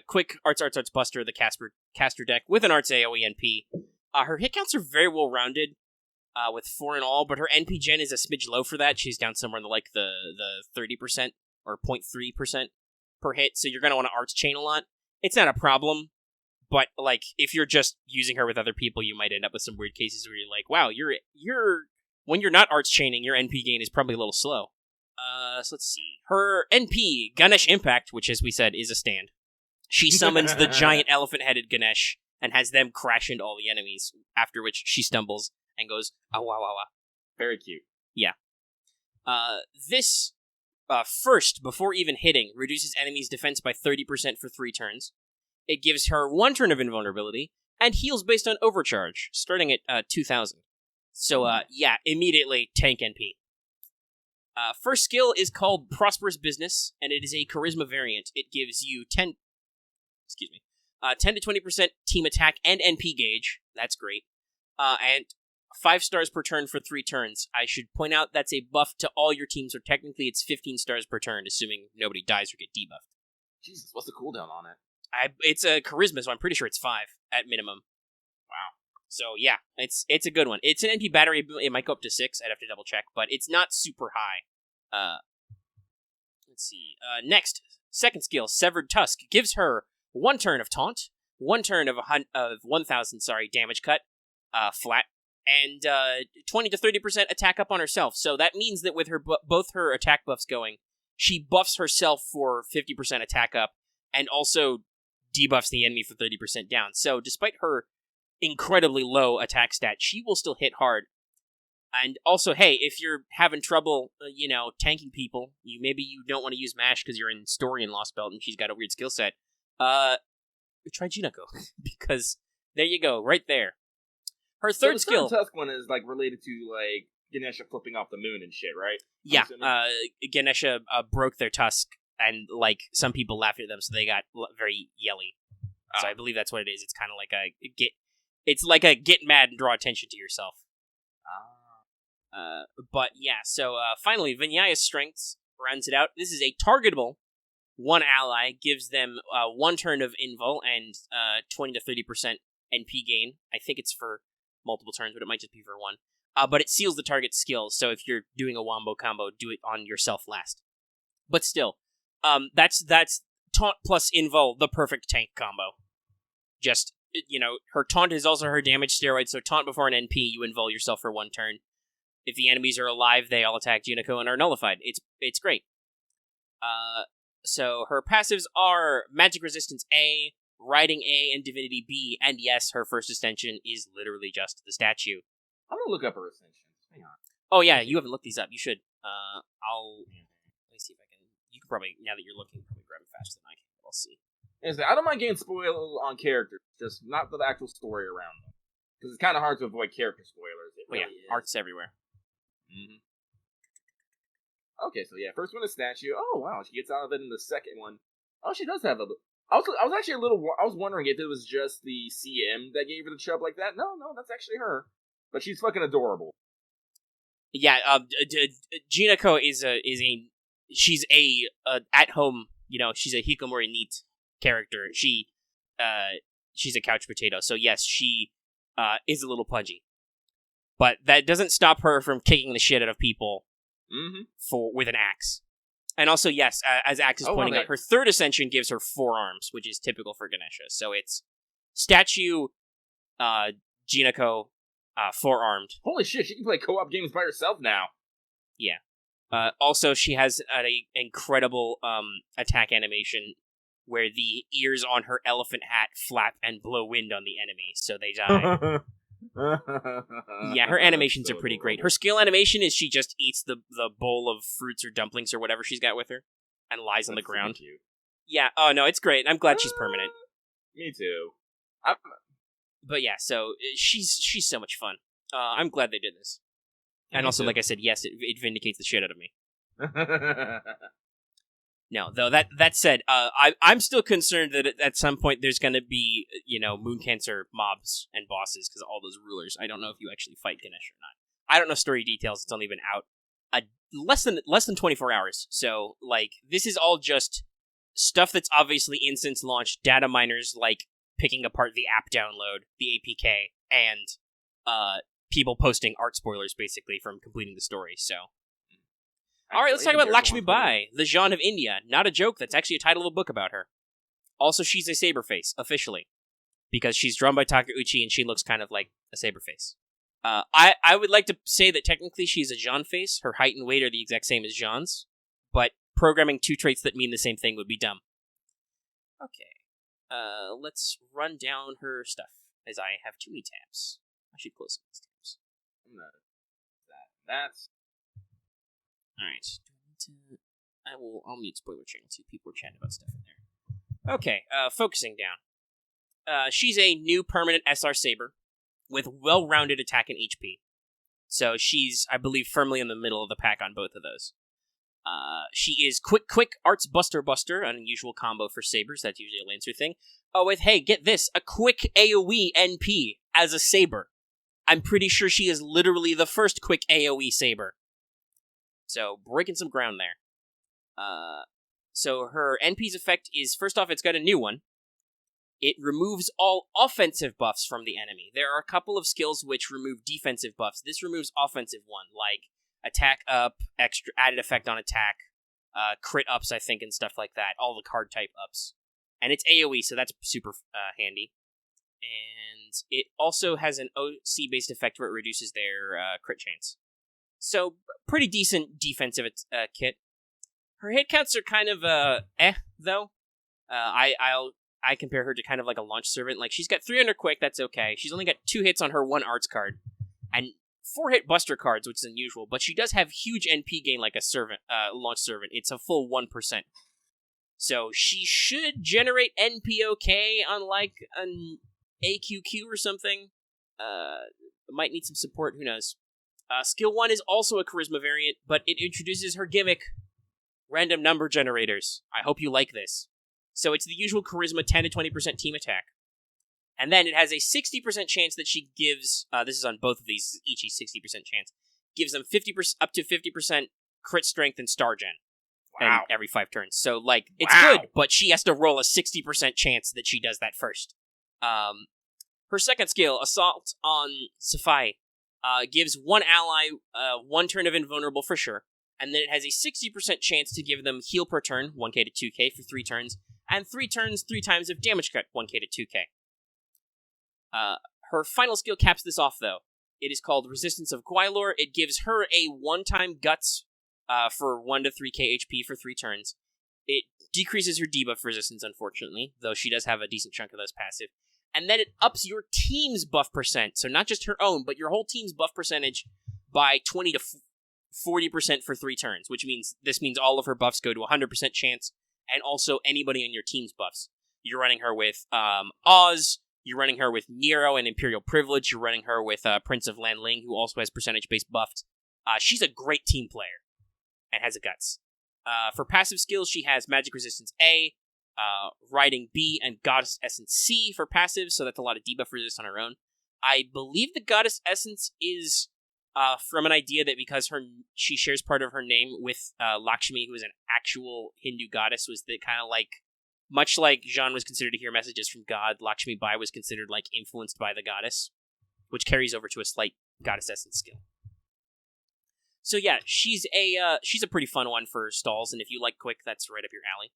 quick arts buster the caster deck with an arts AoE NP. Her hit counts are very well rounded, with 4 in all, but her NP gen is a smidge low for that. She's down somewhere in the 30% or 0.3% per hit. So you're gonna want to arts chain a lot. It's not a problem. But, like, if you're just using her with other people, you might end up with some weird cases where you're like, wow, when you're not arts chaining, your NP gain is probably a little slow. So let's see. Her NP, Ganesh Impact, which, as we said, is a stand. She summons the giant elephant-headed Ganesh and has them crash into all the enemies, after which she stumbles and goes, ah, wah, wah, wah. Very cute. Yeah. This, first, before even hitting, reduces enemies' defense by 30% for 3 turns. It gives her 1 turn of invulnerability, and heals based on overcharge, starting at 2,000. So, yeah, immediately tank NP. First skill is called Prosperous Business, and it is a Charisma variant. It gives you 10 to 20% team attack and NP gauge. That's great. And 5 stars per turn for 3 turns. I should point out that's a buff to all your teams, or technically it's 15 stars per turn, assuming nobody dies or get debuffed. Jesus, what's the cooldown on it? It's a charisma, so I'm pretty sure it's 5 at minimum. Wow. So yeah, it's a good one. It's an NP battery. It might go up to 6. I'd have to double check, but it's not super high. Let's see. Next, second skill, Severed Tusk, gives her 1 turn of taunt, 1 turn of 1,000 damage cut, flat, and 20 to 30% attack up on herself. So that means that with her both her attack buffs going, she buffs herself for 50% attack up, and also debuffs the enemy for 30% down. So despite her incredibly low attack stat, she will still hit hard. And also, hey, if you're having trouble, tanking people, maybe you don't want to use MASH because you're in story in Lostbelt and she's got a weird skill set, try Jinako, because there you go, right there. Her third skill... So the Tusk one is, related to, Ganesha flipping off the moon and shit, right? Yeah, Ganesha broke their tusk, and, some people laughed at them, so they got very yelly. So I believe that's what it is. It's kind of like a get mad and draw attention to yourself. But yeah, so finally, Vinyaya's strengths rounds it out. This is a targetable one ally, gives them 1 turn of invul and 20 to 30% NP gain. I think it's for multiple turns, but it might just be for 1. But it seals the target's skills, so if you're doing a wombo combo, do it on yourself last. But still, that's taunt plus invul, the perfect tank combo. Just, her taunt is also her damage steroid, so taunt before an NP, you invul yourself for 1 turn. If the enemies are alive, they all attack Juniko and are nullified. It's great. So her passives are Magic Resistance A, Riding A, and Divinity B, and yes, her first ascension is literally just the statue. I'm gonna look up her ascension. Hang on. Oh yeah, you haven't looked these up. You should. Let me see if I can. You can probably, now that you're looking, probably grab it faster than I can. I'll see. I don't mind getting spoiled on characters, just not the actual story around them, because it's kind of hard to avoid character spoilers. Art's everywhere. Mm-hmm. Okay, so first one is statue. Oh wow, she gets out of it in the second one. Oh, she does have a. I was actually I was wondering if it was just the CM that gave her the chub like that. No, that's actually her. But she's fucking adorable. Yeah, Juniko she's a at home, she's a hikomori neat character. She's a couch potato. So yes, she is a little pudgy. But that doesn't stop her from kicking the shit out of people with an axe. And also, yes, as Axe is pointing out, her third ascension gives her 4 arms, which is typical for Ganesha. So it's statue, Juniko, 4-armed. Holy shit, she can play co-op games by herself now. Yeah. Also, she has an incredible attack animation where the ears on her elephant hat flap and blow wind on the enemy, so they die. Yeah, her animations are pretty great. Her skill animation is she just eats the bowl of fruits or dumplings or whatever she's got with her and lies on the ground. Cute. Yeah, oh no, it's great. I'm glad she's permanent. Me too. But yeah, so she's so much fun. I'm glad they did this. And also, like I said, yes, it vindicates the shit out of me. No, though, that said, I'm still concerned that at some point there's going to be, Moon Cancer mobs and bosses because of all those rulers. I don't know if you actually fight Ganesh or not. I don't know story details. It's only been out less than 24 hours. So, this is all just stuff that's obviously in since launch, data miners, picking apart the app download, the APK, and people posting art spoilers, basically, from completing the story, so... Alright, let's talk about Lakshmi Bai, the Jeanne of India. Not a joke, that's actually a title of a book about her. Also, she's a Saberface, officially. Because she's drawn by Takeuchi and she looks kind of like a Saberface. I would like to say that technically she's a Jeanne face. Her height and weight are the exact same as Jeanne's. But programming 2 traits that mean the same thing would be dumb. Okay. Let's run down her stuff, as I have too many tabs. I should close some of these tabs. That's... Alright. I'll mute spoiler channel too. People are chatting about stuff in there. Okay, focusing down. She's a new permanent SR Saber with well-rounded attack and HP. So she's, I believe, firmly in the middle of the pack on both of those. She is quick, Arts Buster, an unusual combo for Sabers. That's usually a Lancer thing. Oh, with, hey, get this, a quick AoE NP as a Saber. I'm pretty sure she is literally the first quick AoE Saber. So, breaking some ground there. So her NP's effect is, first off, it's got a new one. It removes all offensive buffs from the enemy. There are a couple of skills which remove defensive buffs. This removes offensive one, like attack up, extra added effect on attack, crit ups, I think, and stuff like that. All the card type ups. And it's AoE, so that's super handy. And it also has an OC-based effect where it reduces their crit chance. So, pretty decent defensive kit. Her hit counts are kind of, though. I compare her to kind of like a launch servant. Like, she's got 300 quick, that's okay. She's only got 2 hits on her 1 arts card. And 4 hit buster cards, which is unusual. But she does have huge NP gain like a launch servant. It's a full 1%. So, she should generate NP okay on like an AQQ or something. Might need some support, who knows. Skill 1 is also a charisma variant, but it introduces her gimmick, random number generators. I hope you like this. So it's the usual charisma 10 to 20% team attack. And then it has a 60% chance that she gives, this is on both of these, each 60% chance, gives them 50% up to 50% crit strength and star gen. Wow. every 5 turns. So, like, it's Wow. good, but she has to roll a 60% chance that she does that first. Her second skill, Assault on Safai, gives one ally 1 turn of invulnerable for sure, and then it has a 60% chance to give them heal per turn, 1k to 2k for 3 turns, and 3 turns, 3 times of damage cut, 1k to 2k. Her final skill caps this off, though. It is called Resistance of Gwylor. It gives her a 1-time Guts for 1 to 3k HP for 3 turns. It decreases her debuff resistance, unfortunately, though she does have a decent chunk of those passive. And then it ups your team's buff percent, so not just her own, but your whole team's buff percentage by 20 to 40% for 3 turns, which means all of her buffs go to 100% chance, and also anybody on your team's buffs. You're running her with Oz, you're running her with Nero and Imperial Privilege, you're running her with Prince of Lanling, who also has percentage-based buffed. She's a great team player, and has a Guts. For passive skills, she has Magic Resistance A, Riding B, and Goddess Essence C for passive, so that's a lot of debuff resist on her own. I believe the Goddess Essence is from an idea that because she shares part of her name with Lakshmi, who is an actual Hindu goddess, was that kind of like, much like Jean was considered to hear messages from God, Lakshmi Bai was considered like influenced by the goddess, which carries over to a slight Goddess Essence skill. So yeah, she's a pretty fun one for stalls, and if you like quick, that's right up your alley.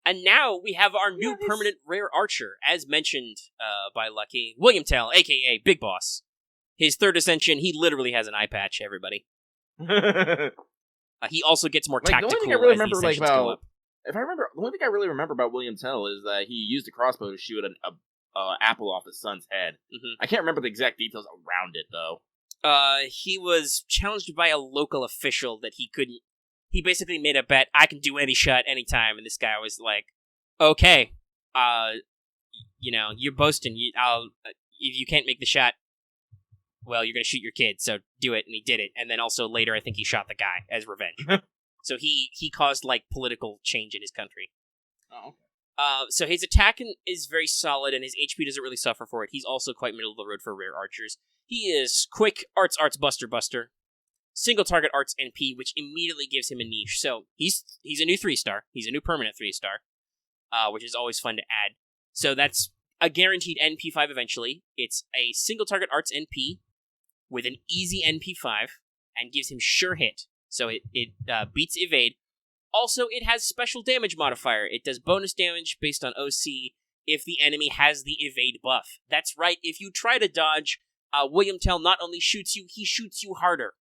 And now we have our new permanent rare archer, as mentioned by Lucky, William Tell, a.k.a. Big Boss. His 3rd ascension, he literally has an eye patch, everybody. He also gets more tactical the only thing I really as the remember, ascensions go up. the only thing I really remember about William Tell is that he used a crossbow to shoot an apple off his son's head. Mm-hmm. I can't remember the exact details around it, though. He was challenged by a local official that he couldn't. He basically made a bet, I can do any shot anytime, and this guy was like, okay, you're boasting, if you can't make the shot, well, you're gonna shoot your kid, so do it, and he did it, and then also later, I think he shot the guy as revenge. So he caused, like, political change in his country. Oh, okay. So his attack is very solid, and his HP doesn't really suffer for it. He's also quite middle of the road for rare archers. He is quick, arts, buster. Single target arts NP, which immediately gives him a niche. So he's a new 3-star. He's a new permanent 3-star, which is always fun to add. So that's a guaranteed NP5 eventually. It's a single target arts NP with an easy NP5 and gives him sure hit. So it beats evade. Also, it has special damage modifier. It does bonus damage based on OC if the enemy has the evade buff. That's right. If you try to dodge, William Tell not only shoots you, he shoots you harder.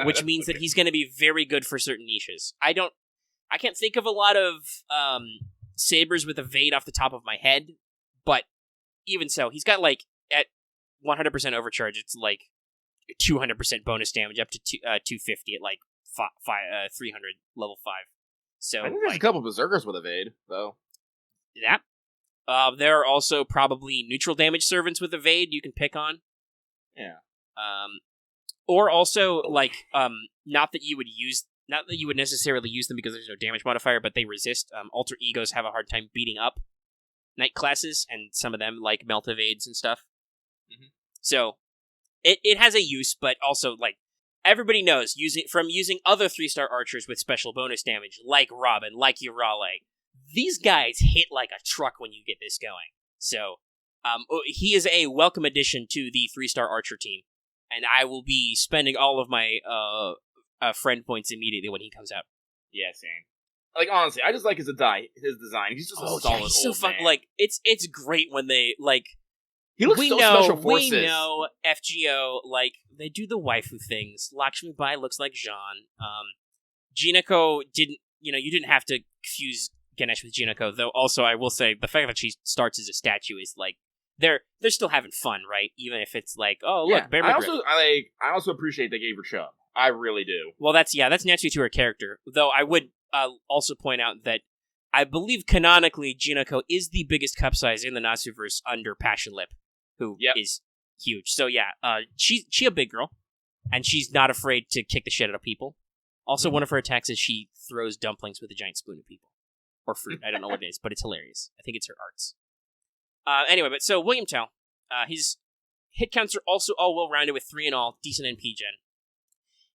Which means that he's going to be very good for certain niches. I can't think of a lot of sabers with evade off the top of my head, but even so, he's got like at 100% overcharge, it's like 200% bonus damage up to 250 at like 300 level 5. So I think there's a couple berserkers with evade though. Yeah. There are also probably neutral damage servants with evade you can pick on. Yeah. Or also, like, not that you would necessarily use them because there's no damage modifier, but they resist. Alter Egos have a hard time beating up Knight classes, and some of them, like, melt evades and stuff. Mm-hmm. So, it has a use, but also, like, everybody knows, using other 3-star archers with special bonus damage, like Robin, like Urale, these guys hit like a truck when you get this going. So, he is a welcome addition to the 3-star archer team. And I will be spending all of my friend points immediately when he comes out. Yeah, same. Like, honestly, I just like his design. He's just a solid he's so old fun. man. Like, it's great when they, like... He looks Special Forces. We know FGO, like, they do the waifu things. Lakshmi Bai looks like Jean. Jinako didn't... you didn't have to fuse Ganesh with Jinako, though also I will say, the fact that she starts as a statue is, like, they're still having fun, right? Even if it's like, oh, look, Bear McGriff. I also appreciate they gave her chub. I really do. Well, that's naturally to her character. Though I would also point out that I believe canonically Jinako is the biggest cup size in the Natsuverse under Passion Lip, who is huge. So yeah, she a big girl, and she's not afraid to kick the shit out of people. Also, one of her attacks is she throws dumplings with a giant spoon at people. Or fruit, I don't know what it is, but it's hilarious. I think it's her arts. Anyway, but so William Tell, his hit counts are also all well-rounded with 3 in all, decent NP gen.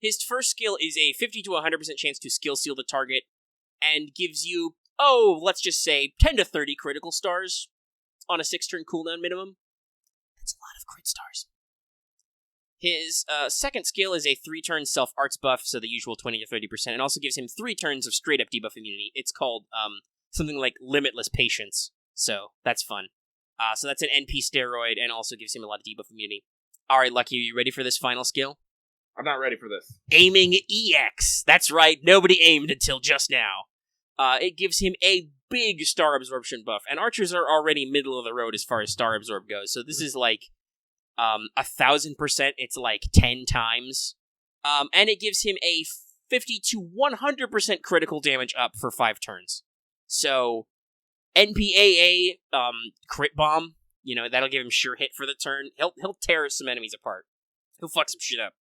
His first skill is a 50 to 100% chance to skill seal the target, and gives you, let's just say 10 to 30 critical stars on a 6-turn cooldown minimum. That's a lot of crit stars. His second skill is a 3-turn self-arts buff, so the usual 20 to 30%, and also gives him 3 turns of straight-up debuff immunity. It's called something like Limitless Patience, so that's fun. So that's an NP steroid, and also gives him a lot of debuff immunity. Alright, Lucky, are you ready for this final skill? I'm not ready for this. Aiming EX. That's right, nobody aimed until just now. It gives him a big star absorption buff, and archers are already middle of the road as far as star absorb goes, so this is like 1,000%, it's like 10 times. And it gives him a 50 to 100% critical damage up for 5 turns. So, NPAA, crit bomb, that'll give him sure hit for the turn. He'll tear some enemies apart. He'll fuck some shit up.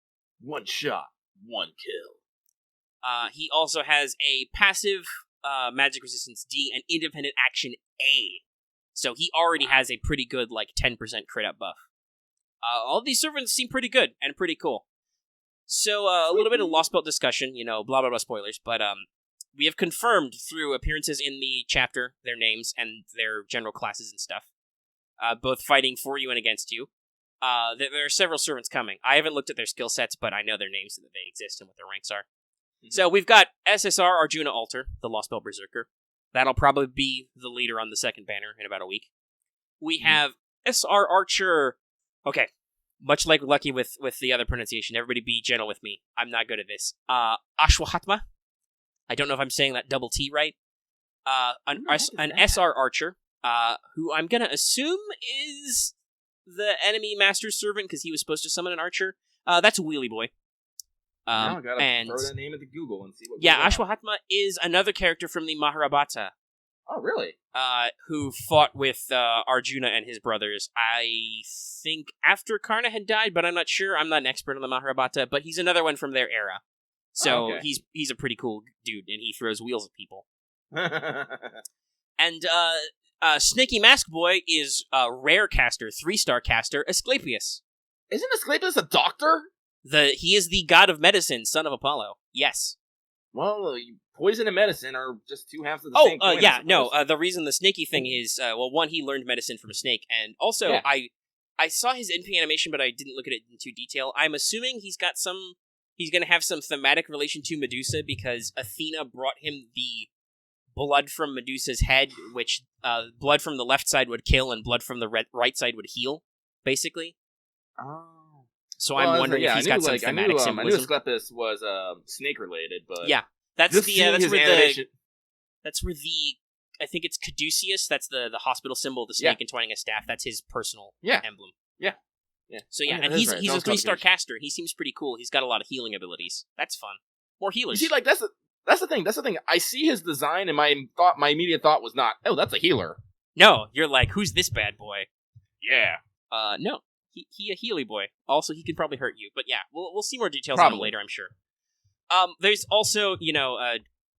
1 shot, 1 kill. He also has a passive magic resistance D and independent action A. So he already has a pretty good, 10% crit up buff. All these servants seem pretty good and pretty cool. So, a little bit of Lostbelt discussion, blah blah blah spoilers, but we have confirmed through appearances in the chapter, their names and their general classes and stuff, both fighting for you and against you. There are several servants coming. I haven't looked at their skill sets, but I know their names and that they exist and what their ranks are. Mm-hmm. So we've got SSR Arjuna Alter, the Lostbelt Berserker. That'll probably be the leader on the second banner in about a week. We have SR Archer. Okay, much like Lucky with the other pronunciation, everybody be gentle with me. I'm not good at this. Ashwahatma. I don't know if I'm saying that double T right. An SR Archer, who I'm gonna assume is the enemy master's servant because he was supposed to summon an archer. That's Wheelie Boy. Now I gotta throw that name into Google and see what. Yeah, Ashwahatma is another character from the Mahabharata. Oh, really? Who fought with Arjuna and his brothers. I think after Karna had died, but I'm not sure. I'm not an expert on the Mahabharata, but he's another one from their era. So he's a pretty cool dude, and he throws wheels at people. And Snaky Mask Boy is a rare caster, 3-star caster, Asclepius. Isn't Asclepius a doctor? He is the god of medicine, son of Apollo. Yes. Well, poison and medicine are just two halves of the same coin. The reason the snaky thing is, one, he learned medicine from a snake, and also, I saw his NP animation, but I didn't look at it in too detail. I'm assuming he's going to have some thematic relation to Medusa, because Athena brought him the blood from Medusa's head, which, blood from the left side would kill, and blood from the right side would heal, basically. Oh. So I'm wondering if he's got some thematic symbolism. I knew Asclepius was snake-related, but... Yeah, that's where the I think it's Caduceus, that's the hospital symbol, the snake entwining a staff, that's his personal emblem. Yeah. So and he's a 3-star caster. He seems pretty cool. He's got a lot of healing abilities. That's fun. More healers. You see, that's the thing. I see his design, and my immediate thought was not, oh, that's a healer. No, you're like, who's this bad boy? Yeah. No. He a Healy boy. Also, he could probably hurt you. But yeah, we'll see more details on him later, I'm sure. There's also,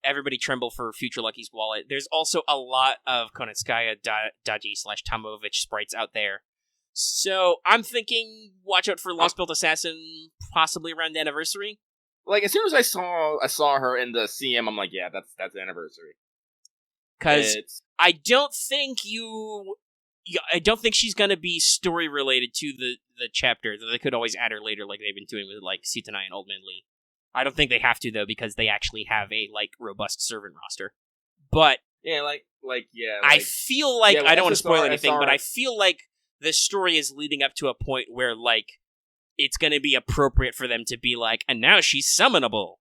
everybody tremble for Future Lucky's wallet. There's also a lot of Konetskaya Daji/Tamovich sprites out there. So I'm thinking, watch out for Lostbelt Assassin, possibly around the anniversary. Like, as soon as I saw her in the CM, I'm like, yeah, that's the anniversary. Because I don't think she's gonna be story related to the chapter. They could always add her later, like they've been doing with like Sitanai and Old Man Lee. I don't think they have to though, because they actually have a robust servant roster. But I feel like I don't want to spoil anything, but I feel like the story is leading up to a point where it's gonna be appropriate for them to be like, and now she's summonable.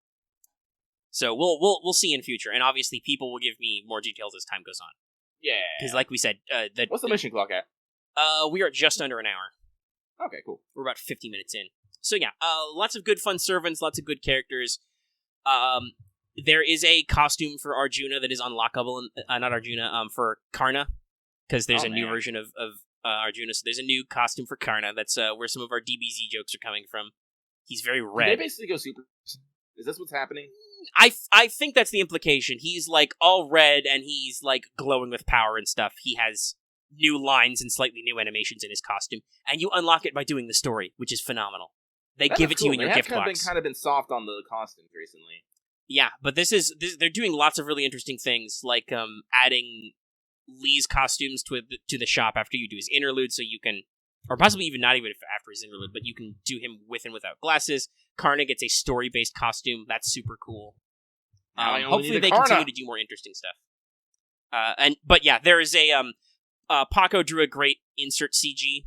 So we'll see in future, and obviously people will give me more details as time goes on. Yeah. Because like we said... what's the mission clock at? We are just under an hour. Okay, cool. We're about 50 minutes in. So yeah, lots of good fun servants, lots of good characters. There is a costume for Arjuna that is unlockable, not Arjuna, for Karna. Because there's a new version of Arjuna, so there's a new costume for Karna. That's where some of our DBZ jokes are coming from. He's very red. Did they basically go super... Is this what's happening? I think that's the implication. He's all red and he's glowing with power and stuff. He has new lines and slightly new animations in his costume, and you unlock it by doing the story, which is phenomenal. They give it to you in your gift box. They've kind of been soft on the costumes recently. Yeah, but they're doing lots of really interesting things, like adding Lee's costumes to the shop after you do his interlude, so you can, or possibly even not even after his interlude, but you can do him with and without glasses. Karna gets a story-based costume. That's super cool. Hopefully they continue to do more interesting stuff. But yeah, there is a Paco drew a great insert CG.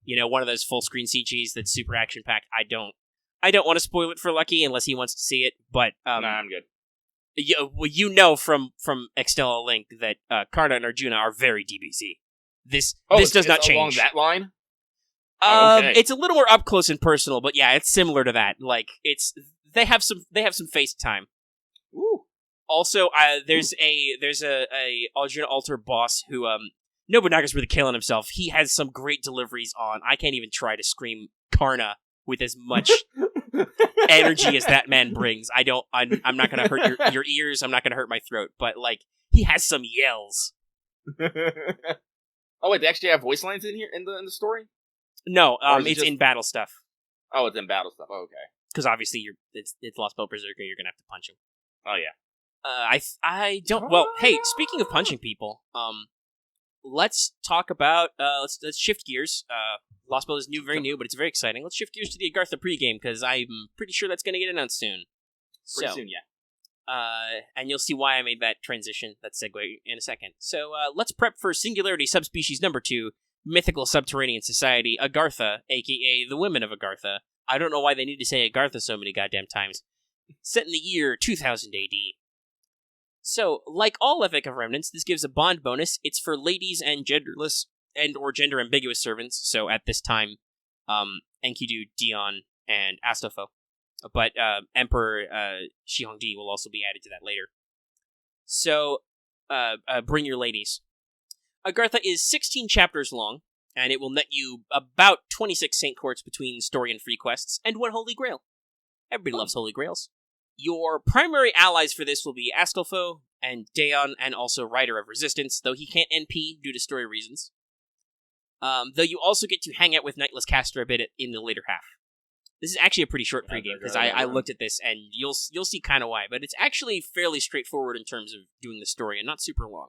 One of those full screen CGs that's super action packed. I don't want to spoil it for Lucky unless he wants to see it. But nah, I'm good. From Extella Link that Karna and Arjuna are very DBZ. This does not change along that line. Okay. It's a little more up close and personal, but yeah, it's similar to that. Like they have some FaceTime. Ooh. Also, there's a Arjuna Alter boss who Nobunaga's really killing himself. He has some great deliveries on. I can't even try to scream Karna with as much energy as that man brings. I'm not gonna hurt your ears. I'm not gonna hurt my throat. But like, he has some yells. Oh wait, they actually have voice lines in here in the story? No, it's in battle stuff. Oh, it's in battle stuff. Oh, okay. Because obviously it's Lostbelt Berserker. You're gonna have to punch him. Oh yeah. I don't. Well, hey, speaking of punching people, let's talk about let's shift gears. Lostbelt is very new, but it's very exciting. Let's shift gears to the Agartha pregame because I'm pretty sure that's going to get announced soon. Pretty soon, yeah. And you'll see why I made that transition, that segue, in a second. So let's prep for Singularity Subspecies Number 2, Mythical Subterranean Society, Agartha, aka the Women of Agartha. I don't know why they need to say Agartha so many goddamn times. Set in the year 2000 AD. So, like all Epic of Remnants, this gives a bond bonus. It's for ladies and genderless and or gender-ambiguous servants. So at this time, Enkidu, Dion, and Astolfo. But Emperor Shihongdi will also be added to that later. So, bring your ladies. Agartha is 16 chapters long, and it will net you about 26 Saint Courts between story and free quests, and 1 Holy Grail. Everybody loves Holy Grails. Your primary allies for this will be Astolfo and Daeon, and also Rider of Resistance, though he can't NP due to story reasons. Though you also get to hang out with Nightless Caster a bit in the later half. This is actually a pretty short pregame, because I looked at this, and you'll see kind of why, but it's actually fairly straightforward in terms of doing the story, and not super long.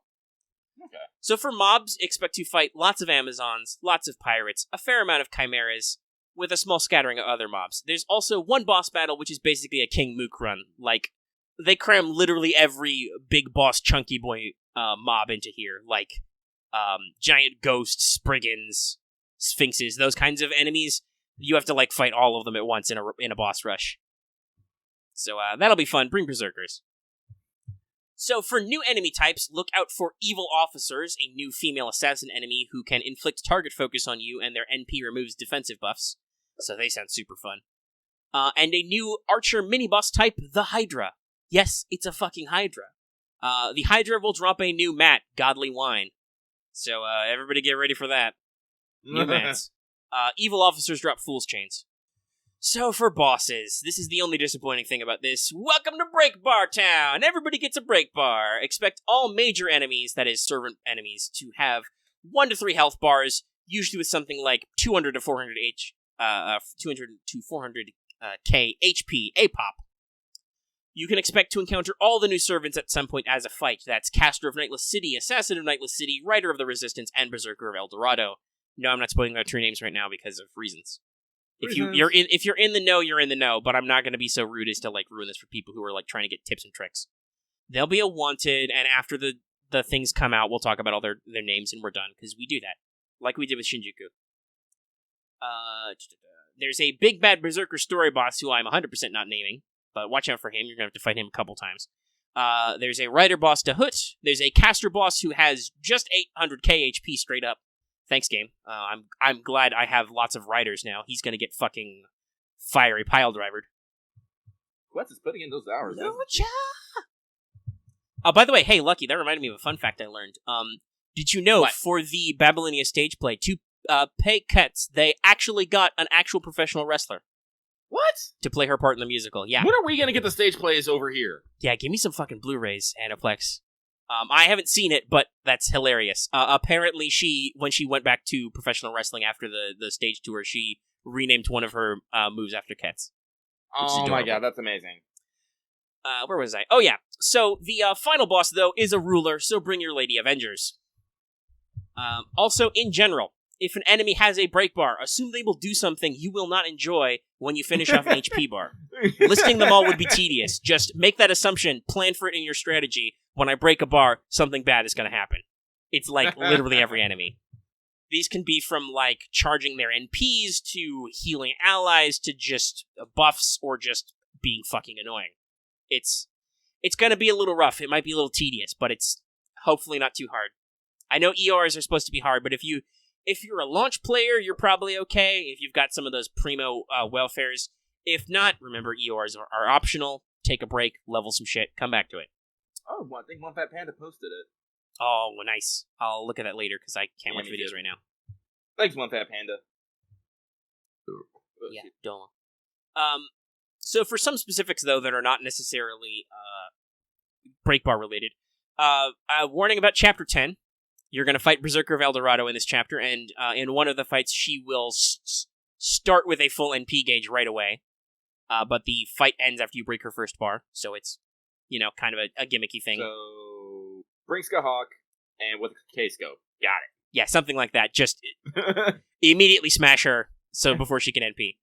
Okay. So for mobs, expect to fight lots of Amazons, lots of pirates, a fair amount of chimeras, with a small scattering of other mobs. There's also one boss battle, which is basically a King Mook run. Like, they cram literally every big boss chunky boy mob into here, like giant ghosts, spriggans, sphinxes, those kinds of enemies. You have to like fight all of them at once in a boss rush. So that'll be fun. Bring berserkers. So for new enemy types, look out for Evil Officers, a new female assassin enemy who can inflict target focus on you, and their NP removes defensive buffs. So they sound super fun. And a new Archer mini-boss type, the Hydra. Yes, it's a fucking Hydra. The Hydra will drop a new mat, Godly Wine. So everybody get ready for that. New mats. Evil Officers drop Fool's Chains. So for bosses, this is the only disappointing thing about this. Welcome to Break Bar Town! Everybody gets a break bar. Expect all major enemies, that is servant enemies, to have 1 to 3 health bars, usually with something like 200 to 400 K HP APOP. You can expect to encounter all the new servants at some point as a fight. That's Caster of Nightless City, Assassin of Nightless City, Rider of the Resistance, and Berserker of El Dorado. No, I'm not spoiling their true names right now because of reasons. If you're in the know, you're in the know, but I'm not going to be so rude as to like ruin this for people who are like trying to get tips and tricks. There'll be a wanted, and after the things come out, we'll talk about all their names and we're done, because we do that. Like we did with Shinjuku. There's a big bad Berserker story boss who I'm 100% not naming, but watch out for him. You're going to have to fight him a couple times. There's a Rider boss Dahut. There's a Caster boss who has just 800k HP straight up. Thanks, game. I'm glad I have lots of riders now. He's gonna get fucking fiery pile drivered. Quest is putting in those hours. No, by the way, hey, Lucky, that reminded me of a fun fact I learned. Did you know for the Babylonia stage play, to pay cuts, they actually got an actual professional wrestler. What? To play her part in the musical, yeah. When are we gonna get the stage plays over here? Yeah, give me some fucking Blu-rays, Aniplex. I haven't seen it, but that's hilarious. Apparently, when she went back to professional wrestling after the stage tour, she renamed one of her moves after Ket's. Oh my god, that's amazing. Where was I? Oh yeah. So the final boss though is a ruler, so bring your Lady Avengers. Also, in general, if an enemy has a break bar, assume they will do something you will not enjoy when you finish off an HP bar. Listing them all would be tedious. Just make that assumption, plan for it in your strategy. When I break a bar, something bad is going to happen. It's like literally every enemy. These can be from like charging their NPs to healing allies to just buffs or just being fucking annoying. It's going to be a little rough. It might be a little tedious, but it's hopefully not too hard. I know ERs are supposed to be hard, but if you're a launch player, you're probably okay. If you've got some of those primo welfares. If not, remember ERs are optional. Take a break, level some shit, come back to it. Oh, I think One Fat Panda posted it. Oh, nice. I'll look at that later because I can't watch videos right now. Thanks, One Fat Panda. Yeah, don't. So for some specifics, though, that are not necessarily breakbar related, a warning about Chapter 10. You're going to fight Berserker of Eldorado in this chapter, and in one of the fights, she will start with a full NP gauge right away, but the fight ends after you break her first bar, so it's, kind of a gimmicky thing. So, bring Skahawk, and with a K-scope. Got it. Yeah, something like that. Just immediately smash her before she can NP.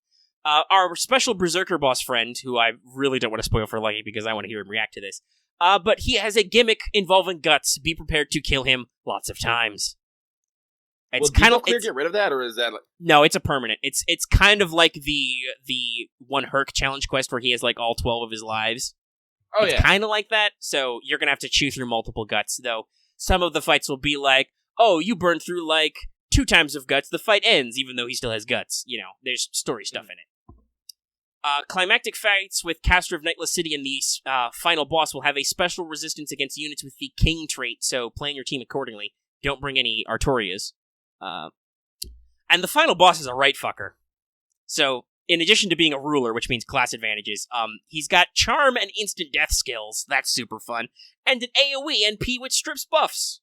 Our special Berserker boss friend, who I really don't want to spoil for Lucky because I want to hear him react to this, but he has a gimmick involving guts. Be prepared to kill him lots of times. It's kind of clear get rid of that, or is that no? It's a permanent. It's kind of like the one Herc challenge quest where he has like all 12 of his lives. Oh, it's kind of like that. So you're gonna have to chew through multiple guts. Though some of the fights will be like, oh, you burned through like 2 times of guts. The fight ends, even though he still has guts. There's story stuff in it. Climactic fights with Caster of Nightless City and the final boss will have a special resistance against units with the King trait, so plan your team accordingly. Don't bring any Artorias. And the final boss is a right fucker. So, in addition to being a ruler, which means class advantages, he's got charm and instant death skills. That's super fun. And an AoE NP which strips buffs.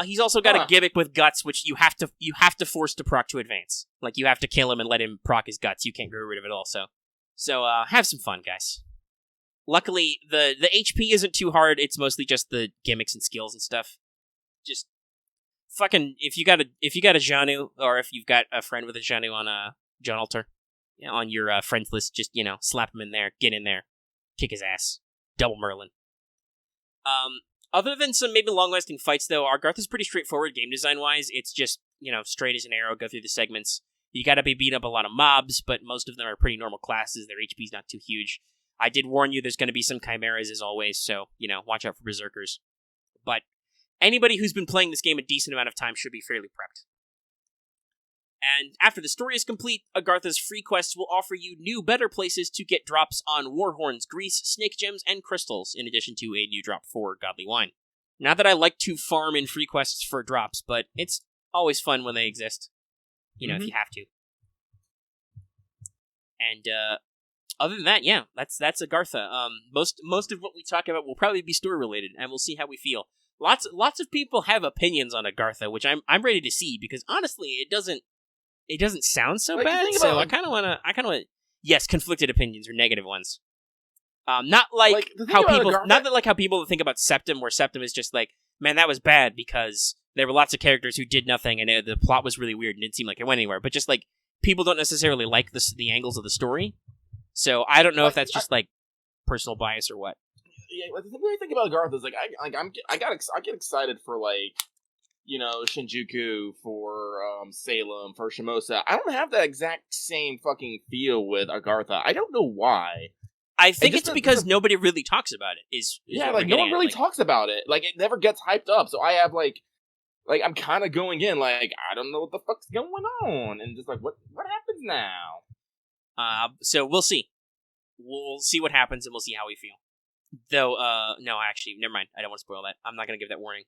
He's also got a gimmick with guts, which you have to force to proc to advance. Like, you have to kill him and let him proc his guts. You can't get rid of it also. So, have some fun, guys. Luckily, the HP isn't too hard. It's mostly just the gimmicks and skills and stuff. Just fucking if you got a Janu, or if you've got a friend with a Janu on a John Alter, on your friends list, just slap him in there, get in there, kick his ass, double Merlin. Other than some maybe long-lasting fights, though, Agartha's pretty straightforward game design-wise. It's just, straight as an arrow, go through the segments. You gotta be beating up a lot of mobs, but most of them are pretty normal classes. Their HP's not too huge. I did warn you there's gonna be some chimeras, as always, so, watch out for berserkers. But anybody who's been playing this game a decent amount of time should be fairly prepped. And after the story is complete, Agartha's free quests will offer you new, better places to get drops on Warhorns, Grease, Snake Gems, and Crystals, in addition to a new drop for Godly Wine. Not that I like to farm in free quests for drops, but it's always fun when they exist. If you have to. And, other than that, yeah, that's Agartha. Most of what we talk about will probably be story-related, and we'll see how we feel. Lots of people have opinions on Agartha, which I'm ready to see, because honestly, it doesn't sound so bad, so I kind of want to, yes, conflicted opinions or negative ones. Not like how people think about Septim, where Septim is just like, man, that was bad because there were lots of characters who did nothing and the plot was really weird and didn't seem like it went anywhere. But just like, people don't necessarily like the angles of the story. So I don't know if that's just like personal bias or what. Yeah, the thing I think about Agartha is I get excited for Shinjuku, for Salem, for Shimosa. I don't have that exact same fucking feel with Agartha. I don't know why. I think it's because nobody really talks about it. No one really talks about it. Like, it never gets hyped up. So I have I'm kind of going in I don't know what the fuck's going on, and just what happens now. So we'll see. We'll see what happens, and we'll see how we feel. Though, no, actually, never mind. I don't want to spoil that. I'm not going to give that warning.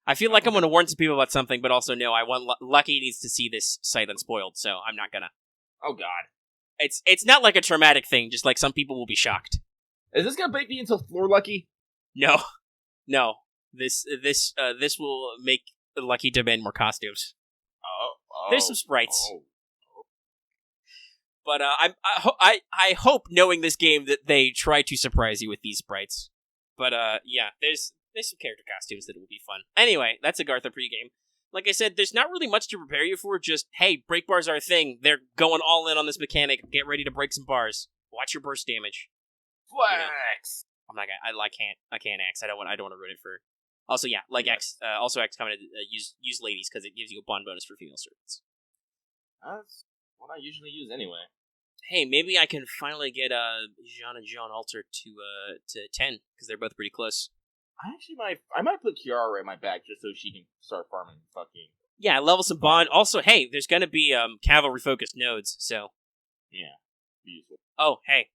I feel like I'm going to warn some people about something, but also no, I want Lucky needs to see this site unspoiled, so I'm not gonna. Oh God. It's not like a traumatic thing, just like some people will be shocked. Is this gonna make me into Floor Lucky? No. This will make Lucky demand more costumes. Oh. There's some sprites. Oh. But I hope, knowing this game, that they try to surprise you with these sprites. But yeah, there's some character costumes that will be fun. Anyway, that's Agartha pregame. Like I said, there's not really much to prepare you for. Just, hey, break bars are a thing. They're going all in on this mechanic. Get ready to break some bars. Watch your burst damage. Flex. I'm not gonna. I can't X. I don't want to ruin it for. Also, yeah, like X. Also, X commented use ladies because it gives you a bond bonus for female servants. That's what I usually use anyway. Hey, maybe I can finally get Jean and Jean Alter to 10 because they're both pretty close. I might put Kiara in my back just so she can start farming fucking. Yeah, level some bond. Also, hey, there's gonna be cavalry focused nodes, so. Yeah, beautiful. Oh, hey,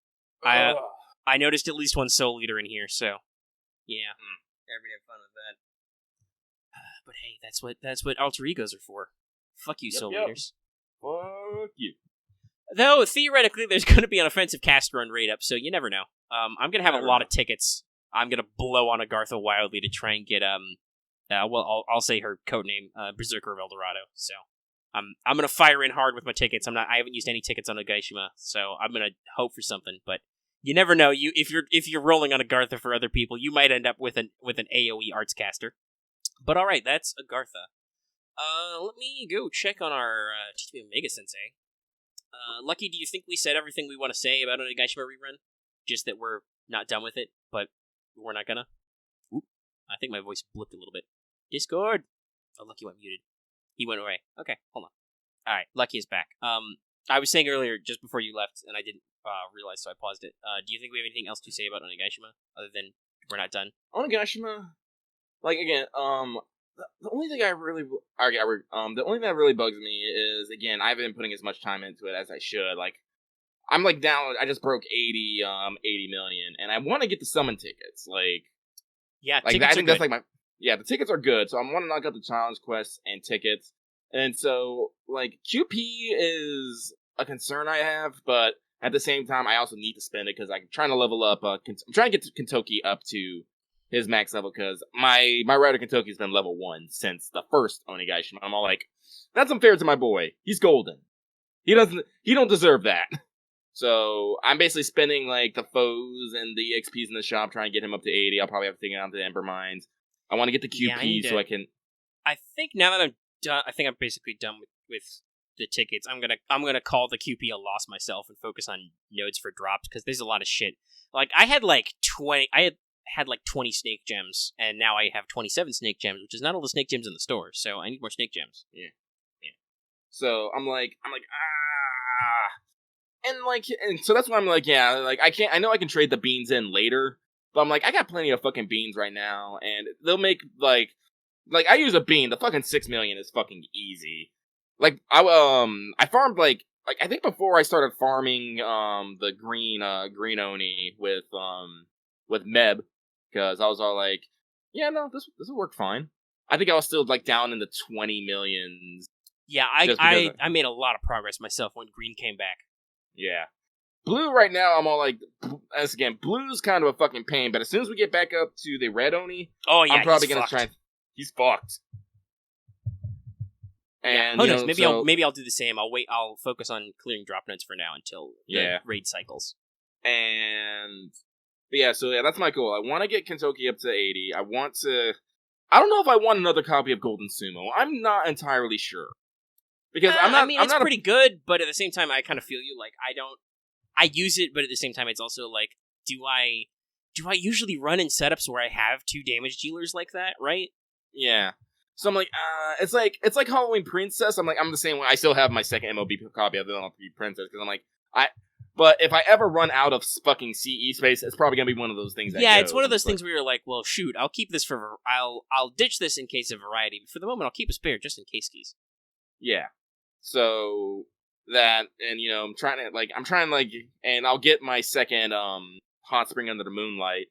I noticed at least one soul leader in here, so yeah, everybody have fun with that. But hey, that's what alter egos are for. Fuck you, soul leaders. Fuck you. Though theoretically, there's going to be an offensive cast run rate up, so you never know. I'm going to have a lot of tickets. I'm going to blow on Agartha wildly to try and get I'll say her codename, Berserker of Eldorado. So I'm going to fire in hard with my tickets. I haven't used any tickets on Nagaishima, so I'm going to hope for something, but. You never know. If you're rolling on Agartha for other people, you might end up with an AOE Artscaster. But all right, that's Agartha. Let me go check on our TTB Omega Sensei. Lucky, do you think we said everything we want to say about an Nagaishima rerun? Just that we're not done with it, but we're not gonna. Oop. I think my voice blipped a little bit. Discord. Oh, Lucky went muted. He went away. Okay, hold on. All right, Lucky is back. I was saying earlier, just before you left, and I didn't realize, so I paused it. Do you think we have anything else to say about Onigashima, other than we're not done? Onigashima, like, again, the only thing the only thing that really bugs me is, again, I haven't been putting as much time into it as I should. Like, I'm, like, down, I just broke 80 million, and I want to get the summon tickets, like... Yeah, like, tickets I think are that's, good. like, the tickets are good, so I want to knock out the challenge quests and tickets, and so, like, QP is a concern I have, but at the same time, I also need to spend it because I'm trying to level up. I'm trying to get Kentoki up to his max level because my Rider Kentoki has been level 1 since the first Onigashima. I'm all like, that's unfair to my boy. He's golden. He don't deserve that. So I'm basically spending like the foes and the XPs in the shop trying to get him up to 80. I'll probably have to take it down to Ember Mines. I want to get the QP so I can. I think now that I'm done, I think I'm basically done with the tickets. I'm gonna call the QP a loss myself and focus on nodes for drops because there's a lot of shit. Like I had like 20. I had like 20 snake gems, and now I have 27 snake gems, which is not all the snake gems in the store. So I need more snake gems. Yeah. So I'm like and so that's why I'm like, yeah, like I know I can trade the beans in later, but I'm like, I got plenty of fucking beans right now, and they'll make like I use a bean, the fucking 6 million is fucking easy. Like I farmed like I think before I started farming the green Oni with Meb, because I was all like, yeah, no, this will work fine. I think I was still like down in the 20 millions. Yeah, I made a lot of progress myself when green came back. Yeah. Blue right now, I'm all like, as again, blue's kind of a fucking pain, but as soon as we get back up to the red Oni, I'm probably going to try. He's fucked. And who knows? Maybe I'll do the same. I'll focus on clearing drop nodes for now until the raid cycles. And that's my goal. I want to get Kentoki up to 80. I don't know if I want another copy of Golden Sumo. I'm not entirely sure. Because it's pretty good, but at the same time, I kind of feel you. Like, I use it, but at the same time, it's also like, do I usually run in setups where I have 2 damage dealers like that, right? Yeah. So I'm like, it's like Halloween Princess. I'm the same way. I still have my second MLB copy of the Halloween Princess because I'm like, but if I ever run out of fucking CE space, it's probably gonna be one of those things. It's one of those things where you're like, well, shoot, I'll keep this I'll ditch this in case of variety. But for the moment, I'll keep a spare just in case keys. Yeah. So that, and I'm trying and I'll get my second Hot Spring Under the Moonlight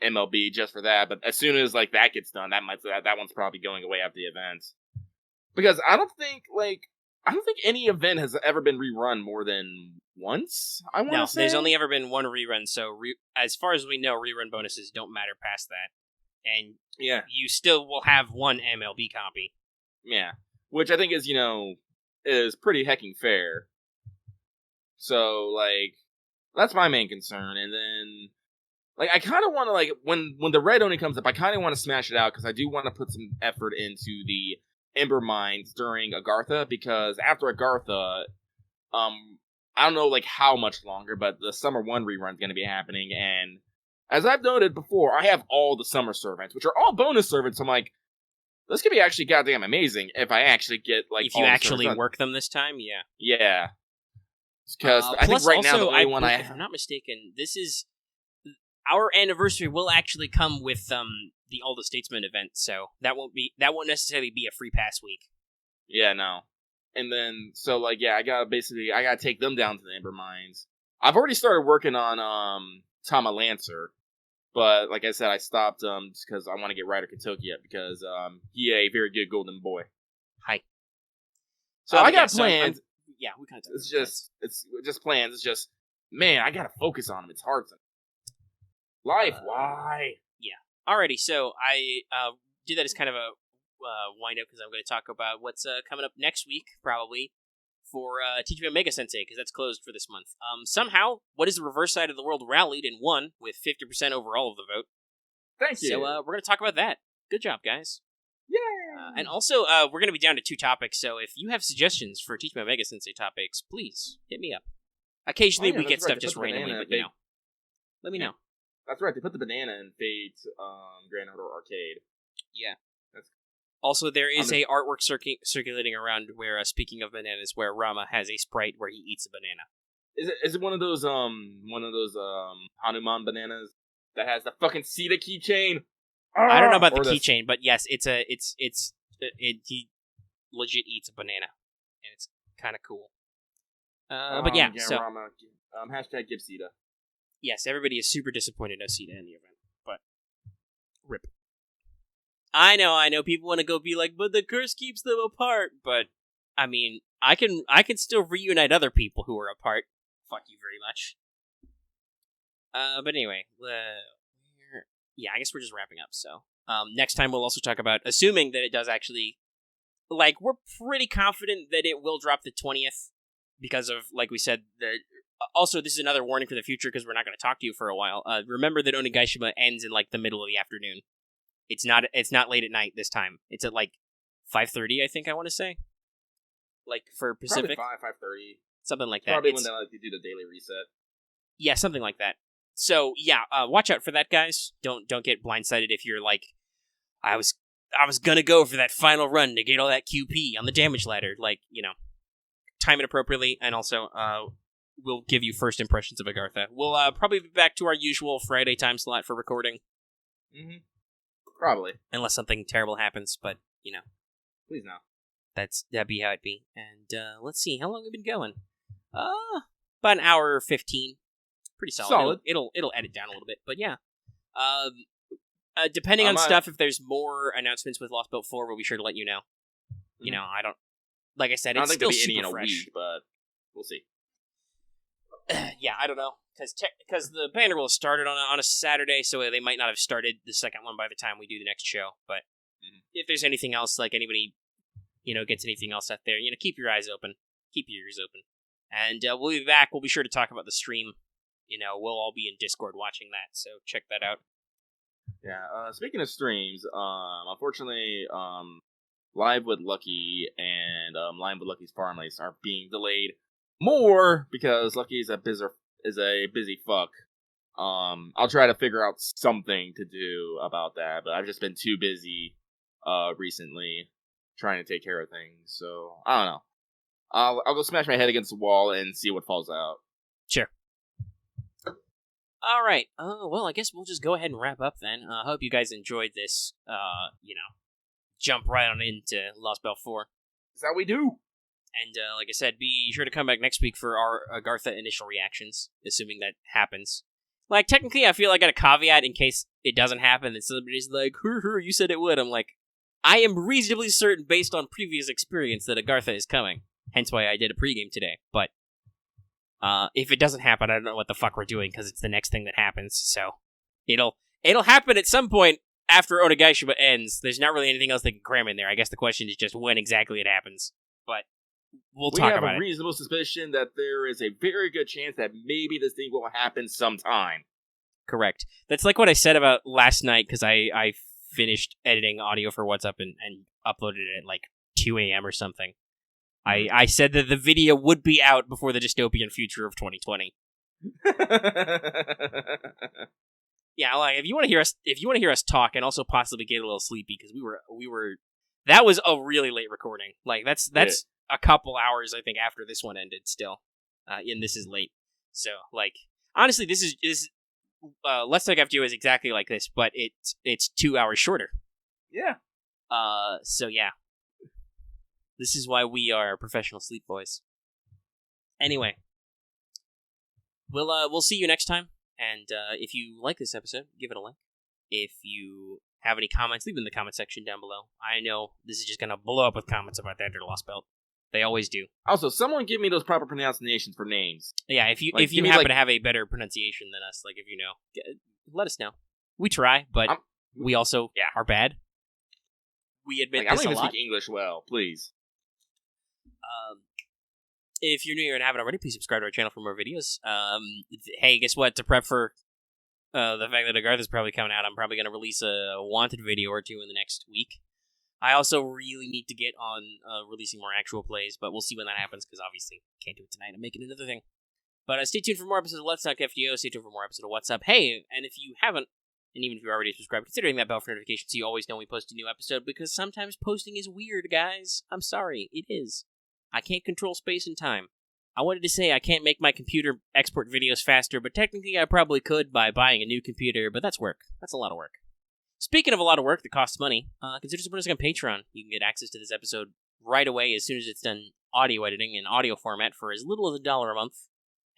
MLB just for that. But as soon as like that gets done, that one's probably going away after the event, because I don't think any event has ever been rerun more than once. No, there's only ever been one rerun. So as far as we know, rerun bonuses don't matter past that, and you still will have one MLB copy. Yeah, which I think is pretty hecking fair. So, like, that's my main concern. And then, like, I kind of want to, like, when the red Oni comes up, I kind of want to smash it out because I do want to put some effort into the Ember Mines during Agartha, because after Agartha, I don't know, like, how much longer, but the Summer 1 rerun is going to be happening, and as I've noted before, I have all the Summer Servants, which are all bonus servants. I'm like, this could be actually goddamn amazing if I actually get, like, if you actually work them this time, yeah. Yeah. Because I think right now the only one if I'm not mistaken, this is... Our anniversary will actually come with the All the Statesmen event, so that won't necessarily be a free pass week. Yeah, no. And then, so, like, yeah, I gotta take them down to the Ember Mines. I've already started working on, Tama Lancer, but, like I said, I stopped, just because I want to get Ryder Kentucky up, because, he a very good golden boy. Hi. So I got plans. Yeah, we kind of. It's just plans. It's just, man, I gotta focus on them. It's hard. Life, why? Yeah. Alrighty, so I did that as kind of a wind up because I'm going to talk about what's coming up next week, probably, for Teach Me Omega Sensei, because that's closed for this month. Somehow, What is the Reverse Side of the World rallied and won with 50% overall of the vote. Thank you. So we're going to talk about that. Good job, guys. Yeah. And also, we're going to be down to 2 topics, so if you have suggestions for Teach Me Omega Sensei topics, please hit me up. Occasionally we get stuff just randomly, but let me know. That's right, they put the banana in Fate's Grand Order Arcade. Yeah. Also, there is a artwork circulating around where, speaking of bananas, where Rama has a sprite where he eats a banana. Is it one of those Hanuman bananas that has the fucking Sita keychain? I don't know about the keychain, but yes, he legit eats a banana, and it's kind of cool. But yeah, so Rama, hashtag give Sita. Yes, everybody is super disappointed no Sita in the event, but rip. I know, people want to go be like, but the curse keeps them apart, but, I mean, I can still reunite other people who are apart. Fuck you very much. But anyway, yeah, I guess we're just wrapping up, so. Next time we'll also talk about, assuming that it does actually, like, we're pretty confident that it will drop the 20th, because of, like we said, also, this is another warning for the future, because we're not going to talk to you for a while. Remember that Onigashima ends in, like, the middle of the afternoon. It's not late at night this time. It's at, like, 5:30, I think I want to say. Like, for Pacific. Probably 5:30. Something like that. Probably when they like to do the daily reset. Yeah, something like that. So, yeah, watch out for that, guys. Don't get blindsided if you're like, I was going to go for that final run to get all that QP on the damage ladder. Like, time it appropriately, and also, we'll give you first impressions of Agartha. We'll probably be back to our usual Friday time slot for recording. Mm-hmm. Probably. Unless something terrible happens, but, Please no. That'd be how it'd be. And, let's see, how long have we been going? About an hour 15. Pretty solid. It'll edit down a little bit, but yeah. Depending on stuff, if there's more announcements with Lostbelt 4, we'll be sure to let you know. Mm-hmm. I don't... Like I said, I it's don't think still there'll be any super in a fresh. week, but we'll see. Yeah, I don't know. Because the banner will have started on a Saturday, so they might not have started the second one by the time we do the next show. But if there's anything else, like anybody, gets anything else out there, keep your eyes open. Keep your ears open. And we'll be back. We'll be sure to talk about the stream. We'll all be in Discord watching that, so check that out. Yeah, speaking of streams, unfortunately, Live with Lucky and Live with Lucky's Farm Race are being delayed more because Lucky is a busy fuck. I'll try to figure out something to do about that, but I've just been too busy recently trying to take care of things, so I don't know. I'll go smash my head against the wall and see what falls out. Sure. All right. Well, I guess we'll just go ahead and wrap up then. I hope you guys enjoyed this, jump right on into Lostbelt 4. That's how we do. And, like I said, be sure to come back next week for our Agartha initial reactions, assuming that happens. Like, technically, I feel like I got a caveat in case it doesn't happen, and somebody's like, you said it would. I'm like, I am reasonably certain, based on previous experience, that Agartha is coming. Hence why I did a pregame today. But, if it doesn't happen, I don't know what the fuck we're doing, because it's the next thing that happens, so... It'll happen at some point after Onigashima ends. There's not really anything else they can cram in there. I guess the question is just when exactly it happens. But we'll we talk have about a it. reasonable suspicion that there is a very good chance that maybe this thing will happen sometime. Correct. That's like what I said about last night, because I finished editing audio for What's Up and uploaded it at like 2 a.m. or something. I said that the video would be out before the dystopian future of 2020. Yeah, like if you want to hear us talk and also possibly get a little sleepy, because we were that was a really late recording. Like that's a couple hours I think after this one ended still. And this is late. So like honestly, this is Let's Talk FGO is exactly like this, but it's 2 hours shorter. Yeah. So yeah. This is why we are professional sleep boys. Anyway, we'll see you next time. And if you like this episode, give it a like. If you have any comments, leave them in the comment section down below. I know this is just gonna blow up with comments about that Lostbelt. They always do. Also, someone give me those proper pronunciations for names. Yeah, if you Like, happen to have a better pronunciation than us, like if you know, let us know. We try, but we also are bad. We admit I this don't a even lot. speak English well. Please. If you're new here and haven't already, please subscribe to our channel for more videos. Hey, guess what? To prep for the fact that Agartha is probably coming out, I'm probably going to release a Wanted video or two in the next week. I also really need to get on releasing more actual plays, but we'll see when that happens, because obviously can't do it tonight. I'm making another thing. But stay tuned for more episodes of Let's Talk FGO. Stay tuned for more episodes of What's Up. Hey, and if you haven't, and even if you're already subscribed, consider hitting that bell for notifications so you always know when we post a new episode, because sometimes posting is weird, guys. I'm sorry, it is. I can't control space and time. I wanted to say I can't make my computer export videos faster, but technically I probably could by buying a new computer, but that's work. That's a lot of work. Speaking of a lot of work that costs money, consider supporting us on Patreon. You can get access to this episode right away as soon as it's done audio editing in audio format for as little as $1 a month,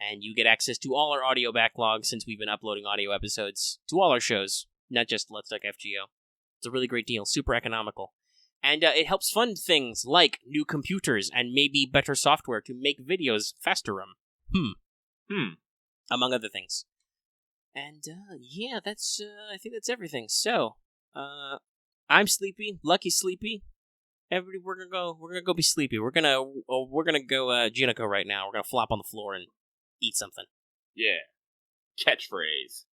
and you get access to all our audio backlog since we've been uploading audio episodes to all our shows, not just Let's Talk FGO. It's a really great deal, super economical. And it helps fund things like new computers and maybe better software to make videos faster. Among other things. And yeah, that's I think that's everything. So, I'm sleepy. Lucky's sleepy. Everybody, we're gonna go be sleepy. We're gonna go Junico right now. We're gonna flop on the floor and eat something. Yeah. Catchphrase.